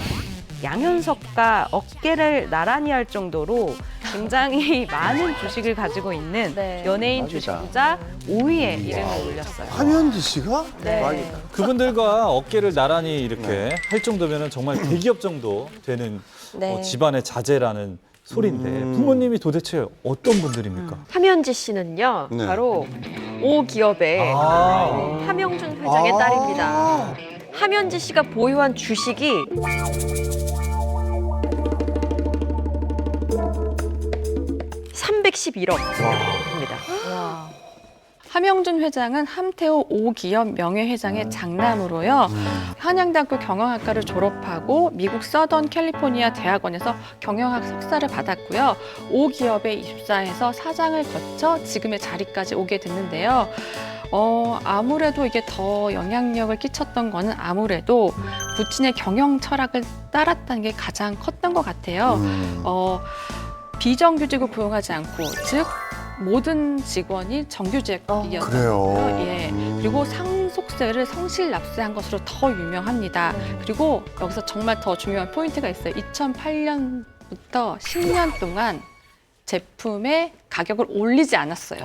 양현석과 어깨를 나란히 할 정도로 굉장히 많은 주식을 가지고 있는 연예인 주식자 5위에 이름을 올렸어요. 함연지 씨가? 네. 그분들과 어깨를 나란히 이렇게 할 정도면 정말 대기업 정도 되는 네. 집안의 자제라는 소리인데 부모님이 도대체 어떤 분들입니까? 함연지 씨는요, 네. 바로 오 기업의 함영준 회장의 딸입니다. 함연지 씨가 보유한 주식이 311억입니다. 함영준 회장은 함태호 5기업 명예회장의 장남으로요. 한양대학교 경영학과를 졸업하고 미국 서던 캘리포니아 대학원에서 경영학 석사를 받았고요. 5기업에 입사해서 사장을 거쳐 지금의 자리까지 오게 됐는데요. 아무래도 이게 더 영향력을 끼쳤던 거는 아무래도 부친의 경영 철학을 따랐다는 게 가장 컸던 것 같아요. 비정규직을 고용하지 않고, 즉 모든 직원이 정규직이었거든요. 그래요. 예. 그리고 상속세를 성실 납세한 것으로 더 유명합니다. 그리고 여기서 정말 더 중요한 포인트가 있어요. 2008년부터 10년 동안 제품의 가격을 올리지 않았어요.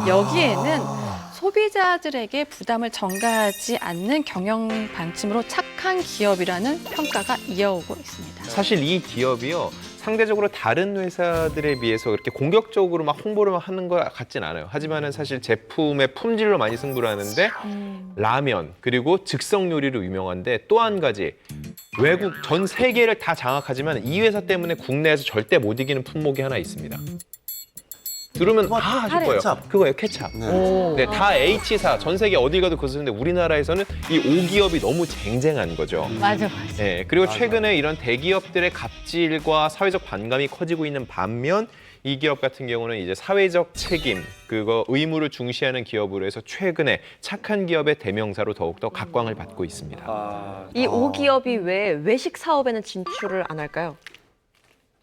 여기에는 소비자들에게 부담을 전가하지 않는 경영 방침으로 착한 기업이라는 평가가 이어오고 있습니다. 사실 이 기업이요. 상대적으로 다른 회사들에 비해서 그렇게 공격적으로 막 홍보를 하는 것 같진 않아요. 하지만은 사실 제품의 품질로 많이 승부를 하는데 라면 그리고 즉석 요리로 유명한데 또 한 가지 외국 전 세계를 다 장악하지만 이 회사 때문에 국내에서 절대 못 이기는 품목이 하나 있습니다. 들으면 하실 거예요. 케찹. 그거예요, 케찹. 네, 다 H사, 전 세계 어디 가도 그거 쓰는데 우리나라에서는 이 5기업이 너무 쟁쟁한 거죠. 맞아. 네, 그리고 최근에 이런 대기업들의 갑질과 사회적 반감이 커지고 있는 반면 이 기업 같은 경우는 이제 사회적 책임, 그거 의무를 중시하는 기업으로 해서 최근에 착한 기업의 대명사로 더욱더 각광을 받고 있습니다. 이 5기업이 왜 외식 사업에는 진출을 안 할까요?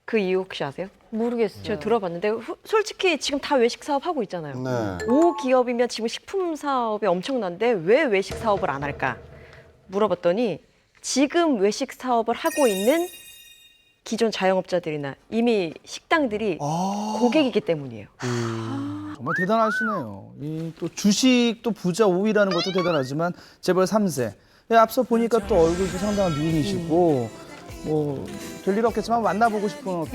그 이유 혹시 아세요? 모르겠어요. 제가 들어봤는데 솔직히 지금 다 외식 사업 하고 있잖아요. 네. 5기업이면 지금 식품 사업이 엄청난데 왜 외식 사업을 안 할까? 물어봤더니 지금 외식 사업을 하고 있는 기존 자영업자들이나 이미 식당들이 고객이기 때문이에요. 정말 대단하시네요. 이 또 주식도 부자 5위라는 것도 대단하지만 재벌 3세. 앞서 보니까 또 얼굴도 상당한 미인이시고 뭐 별일 없겠지만 만나보고 싶은 어떤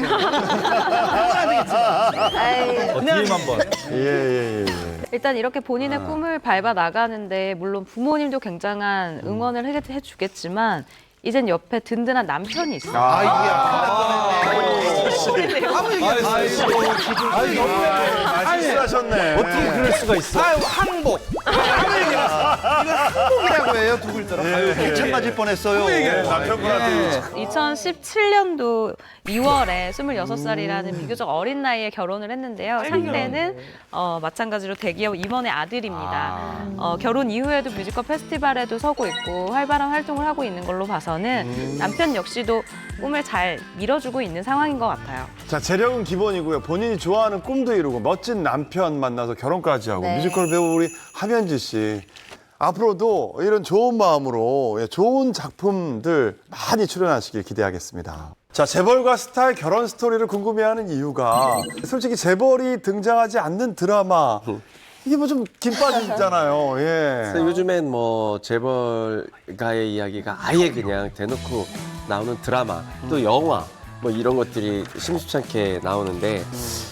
뒤에만 번. 예. 일단 이렇게 본인의 꿈을 밟아 나가는데 물론 부모님도 굉장한 응원을 해주겠지만 이젠 옆에 든든한 남편이 있어요. 말씀하셨네. 어떻게 그럴 수가 있어? 항복. 항복이라고 해요, 두 글자로. 대참 맞을 뻔했어요. 남편분한테 2017년도 2월에 26살이라는 비교적 어린 나이에 결혼을 했는데요. 상대는 마찬가지로 대기업 임원의 아들입니다. 결혼 이후에도 뮤지컬 페스티벌에도 서고 있고 활발한 활동을 하고 있는 걸로 봐서는 남편 역시도 꿈을 잘 밀어주고 있는 상황인 것 같아요. 자, 재력은 기본이고요. 본인이 좋아하는 꿈도 이루고 멋진 남편 만나서 결혼까지 하고 네. 뮤지컬 배우 우리 함현지 씨. 앞으로도 이런 좋은 마음으로 좋은 작품들 많이 출연하시길 기대하겠습니다. 자, 재벌과 스타의 결혼 스토리를 궁금해하는 이유가 솔직히 재벌이 등장하지 않는 드라마 이게 뭐 좀 김 빠지잖아요. 예. 그래서 요즘엔 뭐 재벌가의 이야기가 아예 그냥 대놓고 나오는 드라마 또 영화 뭐 이런 것들이 심심치 않게 나오는데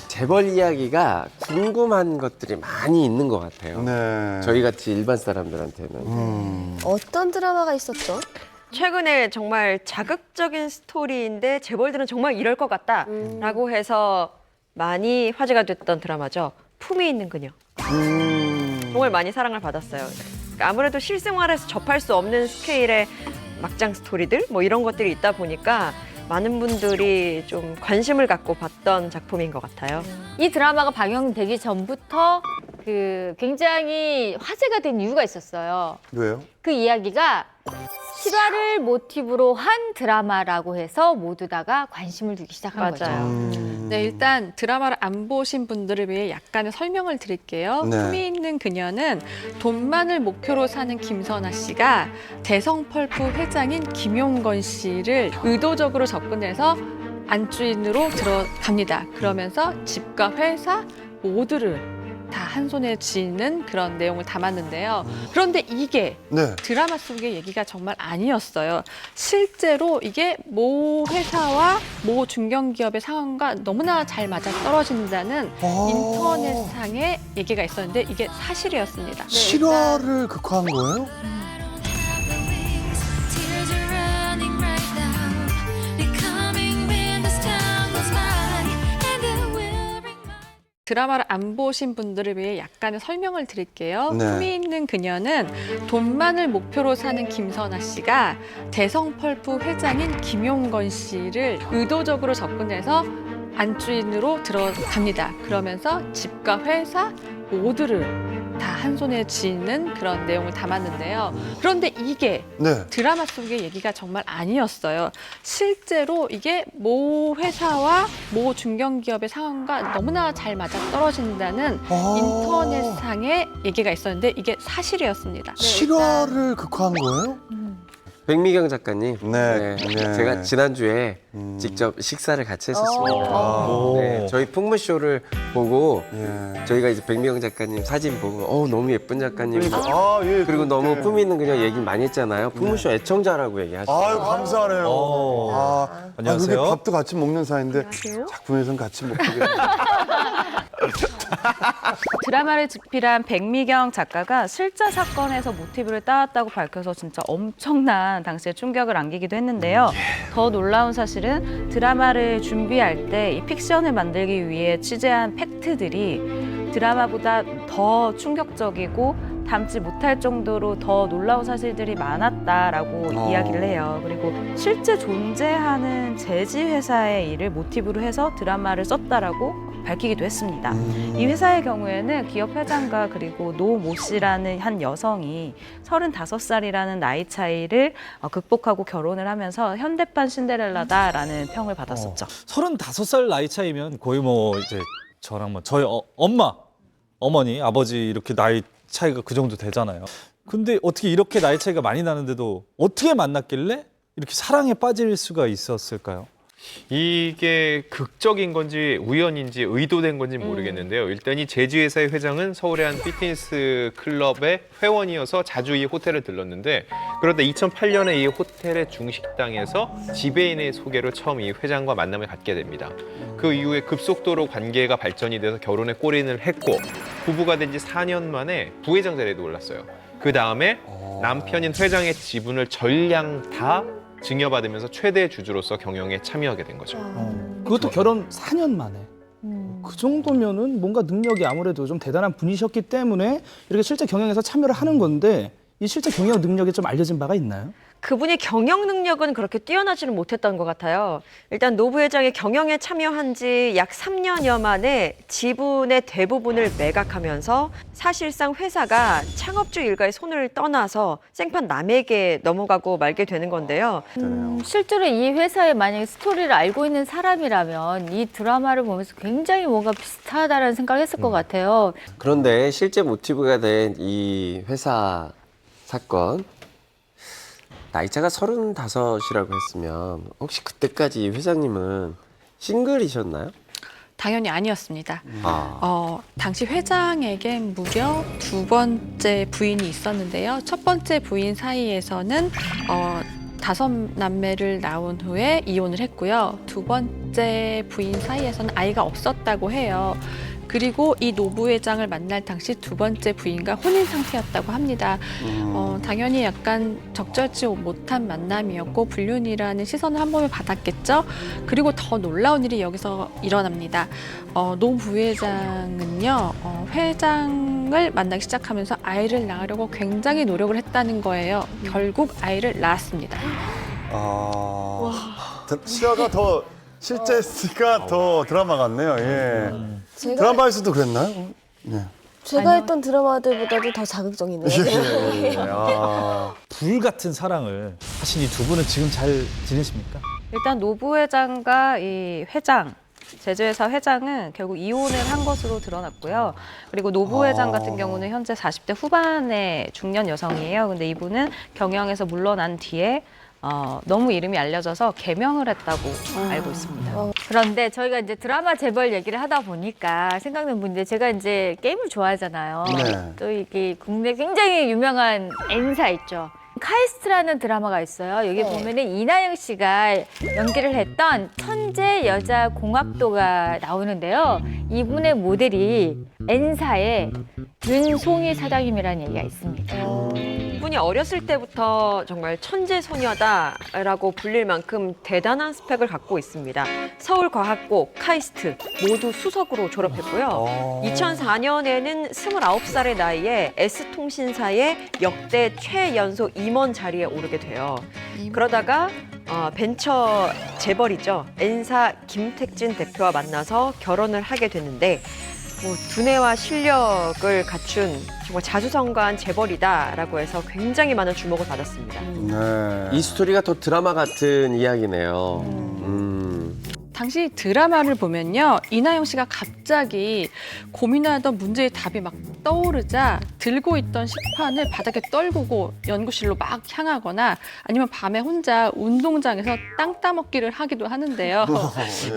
재벌 이야기가 궁금한 것들이 많이 있는 것 같아요. 네. 저희 같이 일반 사람들한테는. 어떤 드라마가 있었죠? 최근에 정말 자극적인 스토리인데 재벌들은 정말 이럴 것 같다라고 해서 많이 화제가 됐던 드라마죠. 품이 있는 그녀. 정말 많이 사랑을 받았어요. 그러니까 아무래도 실생활에서 접할 수 없는 스케일의 막장 스토리들 뭐 이런 것들이 있다 보니까 많은 분들이 좀 관심을 갖고 봤던 작품인 것 같아요. 이 드라마가 방영되기 전부터 굉장히 화제가 된 이유가 있었어요. 왜요? 그 이야기가 실화를 모티브로 한 드라마라고 해서 모두 다가 관심을 두기 시작한 거죠. 네, 일단 드라마를 안 보신 분들을 위해 약간의 설명을 드릴게요. 네. 품이 있는 그녀는 돈만을 목표로 사는 김선아 씨가 대성펄프 회장인 김용건 씨를 의도적으로 접근해서 안주인으로 들어갑니다. 그러면서 집과 회사 모두를 다 한 손에 쥐는 그런 내용을 담았는데요. 그런데 이게 네. 드라마 속의 얘기가 정말 아니었어요. 실제로 이게 모 회사와 모 중견기업의 상황과 너무나 잘 맞아 떨어진다는 인터넷상의 얘기가 있었는데 이게 사실이었습니다. 실화를 극화한 거예요? 드라마를 안 보신 분들을 위해 약간의 설명을 드릴게요. 네. 품위 있는 그녀는 돈만을 목표로 사는 김선아 씨가 대성펄프 회장인 김용건 씨를 의도적으로 접근해서 안주인으로 들어갑니다. 그러면서 집과 회사 모두를 다 한 손에 쥐는 그런 내용을 담았는데요. 그런데 이게 네. 드라마 속의 얘기가 정말 아니었어요. 실제로 이게 모 회사와 모 중견기업의 상황과 너무나 잘 맞아떨어진다는 인터넷상의 얘기가 있었는데 이게 사실이었습니다. 실화를 극화한 거예요? 백미경 작가님, 네. 제가 지난주에 직접 식사를 같이 했었습니다. 네, 저희 풍무쇼를 보고 저희가 이제 백미경 작가님 사진 보고 너무 예쁜 작가님 그리고 너무 품위 있는 그녀 얘기 많이 했잖아요. 풍무쇼 애청자라고 얘기하시죠. 아유, 감사하네요. 안녕하세요. 그렇게 밥도 같이 먹는 사이인데 작품에서는 같이 먹게 되네요. 드라마를 집필한 백미경 작가가 실제 사건에서 모티브를 따왔다고 밝혀서 진짜 엄청난 당시에 충격을 안기기도 했는데요. 더 놀라운 사실은 드라마를 준비할 때 이 픽션을 만들기 위해 취재한 팩트들이 드라마보다 더 충격적이고 담지 못할 정도로 더 놀라운 사실들이 많았다라고 이야기를 해요. 그리고 실제 존재하는 제지 회사의 일을 모티브로 해서 드라마를 썼다라고 밝히기도 했습니다. 이 회사의 경우에는 기업 회장과 그리고 노 모 씨라는 한 여성이 35살이라는 나이 차이를 극복하고 결혼을 하면서 현대판 신데렐라다라는 평을 받았었죠. 35살 나이 차이면 거의 뭐 이제 저랑 뭐 저희 어머니, 아버지 이렇게 나이 차이가 그 정도 되잖아요. 근데 어떻게 이렇게 나이 차이가 많이 나는데도 어떻게 만났길래 이렇게 사랑에 빠질 수가 있었을까요? 이게 극적인 건지 우연인지 의도된 건지 모르겠는데요. 일단 이 제지회사의 회장은 서울의 한 피트니스 클럽의 회원이어서 자주 이 호텔을 들렀는데 그런데 2008년에 이 호텔의 중식당에서 지배인의 소개로 처음 이 회장과 만남을 갖게 됩니다. 그 이후에 급속도로 관계가 발전이 돼서 결혼에 골인을 했고 부부가 된 지 4년 만에 부회장 자리에도 올랐어요. 그 다음에 남편인 회장의 지분을 전량 다 증여받으면서 최대 주주로서 경영에 참여하게 된 거죠. 그것도 결혼 4년 만에. 그 정도면은 뭔가 능력이 아무래도 좀 대단한 분이셨기 때문에 이렇게 실제 경영에서 참여를 하는 건데 이 실제 경영 능력이 좀 알려진 바가 있나요? 그분이 경영 능력은 그렇게 뛰어나지는 못했던 것 같아요. 일단 노 부회장이 경영에 참여한 지 약 3년여 만에 지분의 대부분을 매각하면서 사실상 회사가 창업주 일가의 손을 떠나서 생판 남에게 넘어가고 말게 되는 건데요. 실제로 이 회사의 만약에 스토리를 알고 있는 사람이라면 이 드라마를 보면서 굉장히 뭔가 비슷하다는 생각을 했을 것 같아요. 그런데 실제 모티브가 된 이 회사 사건 나이차가 35이라고 했으면 혹시 그때까지 회장님은 싱글이셨나요? 당연히 아니었습니다. 당시 회장에게 무려 2번째 부인이 있었는데요. 첫 번째 부인 사이에서는 5남매를 낳은 후에 이혼을 했고요. 2번째 부인 사이에서는 아이가 없었다고 해요. 그리고 이 노 부회장을 만날 당시 2번째 부인과 혼인 상태였다고 합니다. 당연히 약간 적절치 못한 만남이었고 불륜이라는 시선을 한 번에 받았겠죠. 그리고 더 놀라운 일이 여기서 일어납니다. 노 부회장은요. 회장을 만나기 시작하면서 아이를 낳으려고 굉장히 노력을 했다는 거예요. 결국 아이를 낳았습니다. 실화가 더 실제가 더 드라마 같네요. 예. 드라마에서도 그랬나요? 네. 제가 했던 드라마들보다도 더 자극적이네요. 불 같은 사랑을 하신 이 두 분은 지금 잘 지내십니까? 일단 노 부회장과 이 회장 제주회사 회장은 결국 이혼을 한 것으로 드러났고요. 그리고 노 부회장 같은 경우는 현재 40대 후반의 중년 여성이에요. 근데 이분은 경영에서 물러난 뒤에 너무 이름이 알려져서 개명을 했다고 알고 있습니다. 그런데 저희가 이제 드라마 재벌 얘기를 하다 보니까 생각난 분인데 제가 이제 게임을 좋아하잖아요. 네. 또 이게 국내 굉장히 유명한 N사 있죠. 카이스트라는 드라마가 있어요. 여기 보면은 이나영 씨가 연기를 했던 천재 여자 공학도가 나오는데요. 이분의 모델이 N사의 윤송희 사장님이라는 얘기가 있습니다. 이분이 이분이 어렸을 때부터 정말 천재 소녀다라고 불릴 만큼 대단한 스펙을 갖고 있습니다. 서울과학고, 카이스트 모두 수석으로 졸업했고요. 2004년에는 29살의 나이에 S통신사의 역대 최연소 임원 자리에 오르게 돼요. 그러다가 벤처 재벌이죠. N사 김택진 대표와 만나서 결혼을 하게 됐는데 두뇌와 실력을 갖춘 정말 자수성가한 재벌이다라고 해서 굉장히 많은 주목을 받았습니다. 네. 이 스토리가 더 드라마 같은 이야기네요. 당시 드라마를 보면요. 이나영 씨가 갑자기 고민하던 문제의 답이 막 떠오르자 들고 있던 식판을 바닥에 떨구고 연구실로 막 향하거나 아니면 밤에 혼자 운동장에서 땅 따먹기를 하기도 하는데요.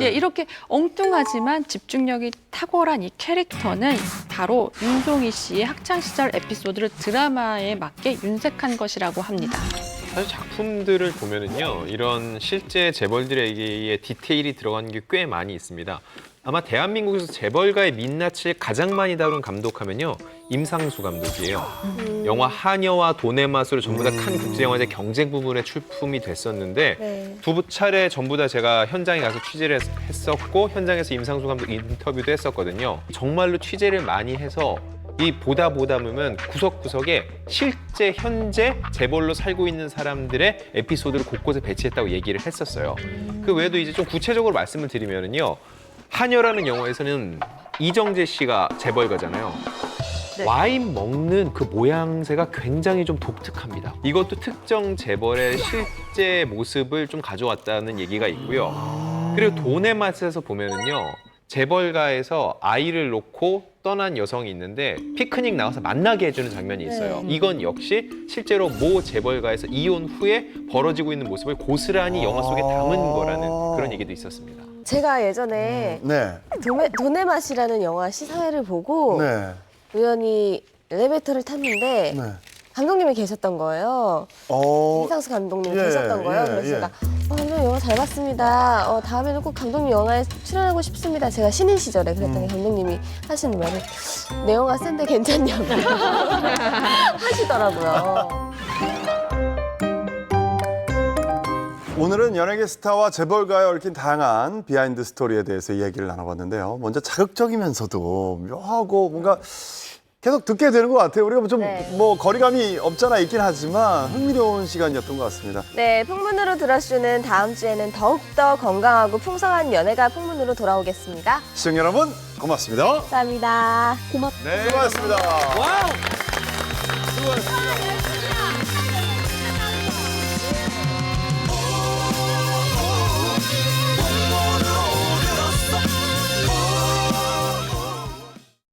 예, 이렇게 엉뚱하지만 집중력이 탁월한 이 캐릭터는 바로 윤동희 씨의 학창시절 에피소드를 드라마에 맞게 윤색한 것이라고 합니다. 사실 작품들을 보면은요, 이런 실제 재벌들에게 디테일이 들어간 게 꽤 많이 있습니다. 아마 대한민국에서 재벌가의 민낯을 가장 많이 다룬 감독하면요, 임상수 감독이에요. 영화 하녀와 돈의 맛으로 전부 다 칸 국제영화제 경쟁 부분에 출품이 됐었는데 네. 두 차례 전부 다 제가 현장에 가서 취재를 했었고 현장에서 임상수 감독 인터뷰도 했었거든요. 정말로 취재를 많이 해서 이 보다 보면 구석구석에 실제 현재 재벌로 살고 있는 사람들의 에피소드를 곳곳에 배치했다고 얘기를 했었어요. 그 외에도 이제 좀 구체적으로 말씀을 드리면은요, 하녀라는 영화에서는 이정재 씨가 재벌가잖아요. 네. 와인 먹는 그 모양새가 굉장히 좀 독특합니다. 이것도 특정 재벌의 실제 모습을 좀 가져왔다는 얘기가 있고요. 그리고 돈의 맛에서 보면은요, 재벌가에서 아이를 놓고 떠난 여성이 있는데 피크닉 나와서 만나게 해주는 장면이 있어요. 이건 역시 실제로 모 재벌가에서 이혼 후에 벌어지고 있는 모습을 고스란히 영화 속에 담은 거라는 그런 얘기도 있었습니다. 제가 예전에 네. 돈의 맛이라는 영화 시사회를 보고 네. 우연히 엘리베이터를 탔는데 네. 감독님이 계셨던 거예요. 이상수 감독님이 예, 계셨던 거예요. 예, 그래서 예. 제가 감독님 영화 잘 봤습니다. 다음에는 꼭 감독님 영화에 출연하고 싶습니다. 제가 신인 시절에 그랬더니 감독님이 하시는 말은 내 영화 센데 괜찮냐고 하시더라고요. 오늘은 연예계 스타와 재벌가에 얽힌 다양한 비하인드 스토리에 대해서 이야기를 나눠봤는데요. 먼저 자극적이면서도 묘하고 뭔가 계속 듣게 되는 것 같아요. 우리가 좀 뭐 거리감이 없잖아 있긴 하지만 흥미로운 시간이었던 것 같습니다. 네, 풍문으로 들어주는 다음 주에는 더욱더 건강하고 풍성한 연예가 풍문으로 돌아오겠습니다. 시청자 여러분 고맙습니다. 감사합니다. 네, 고맙습니다.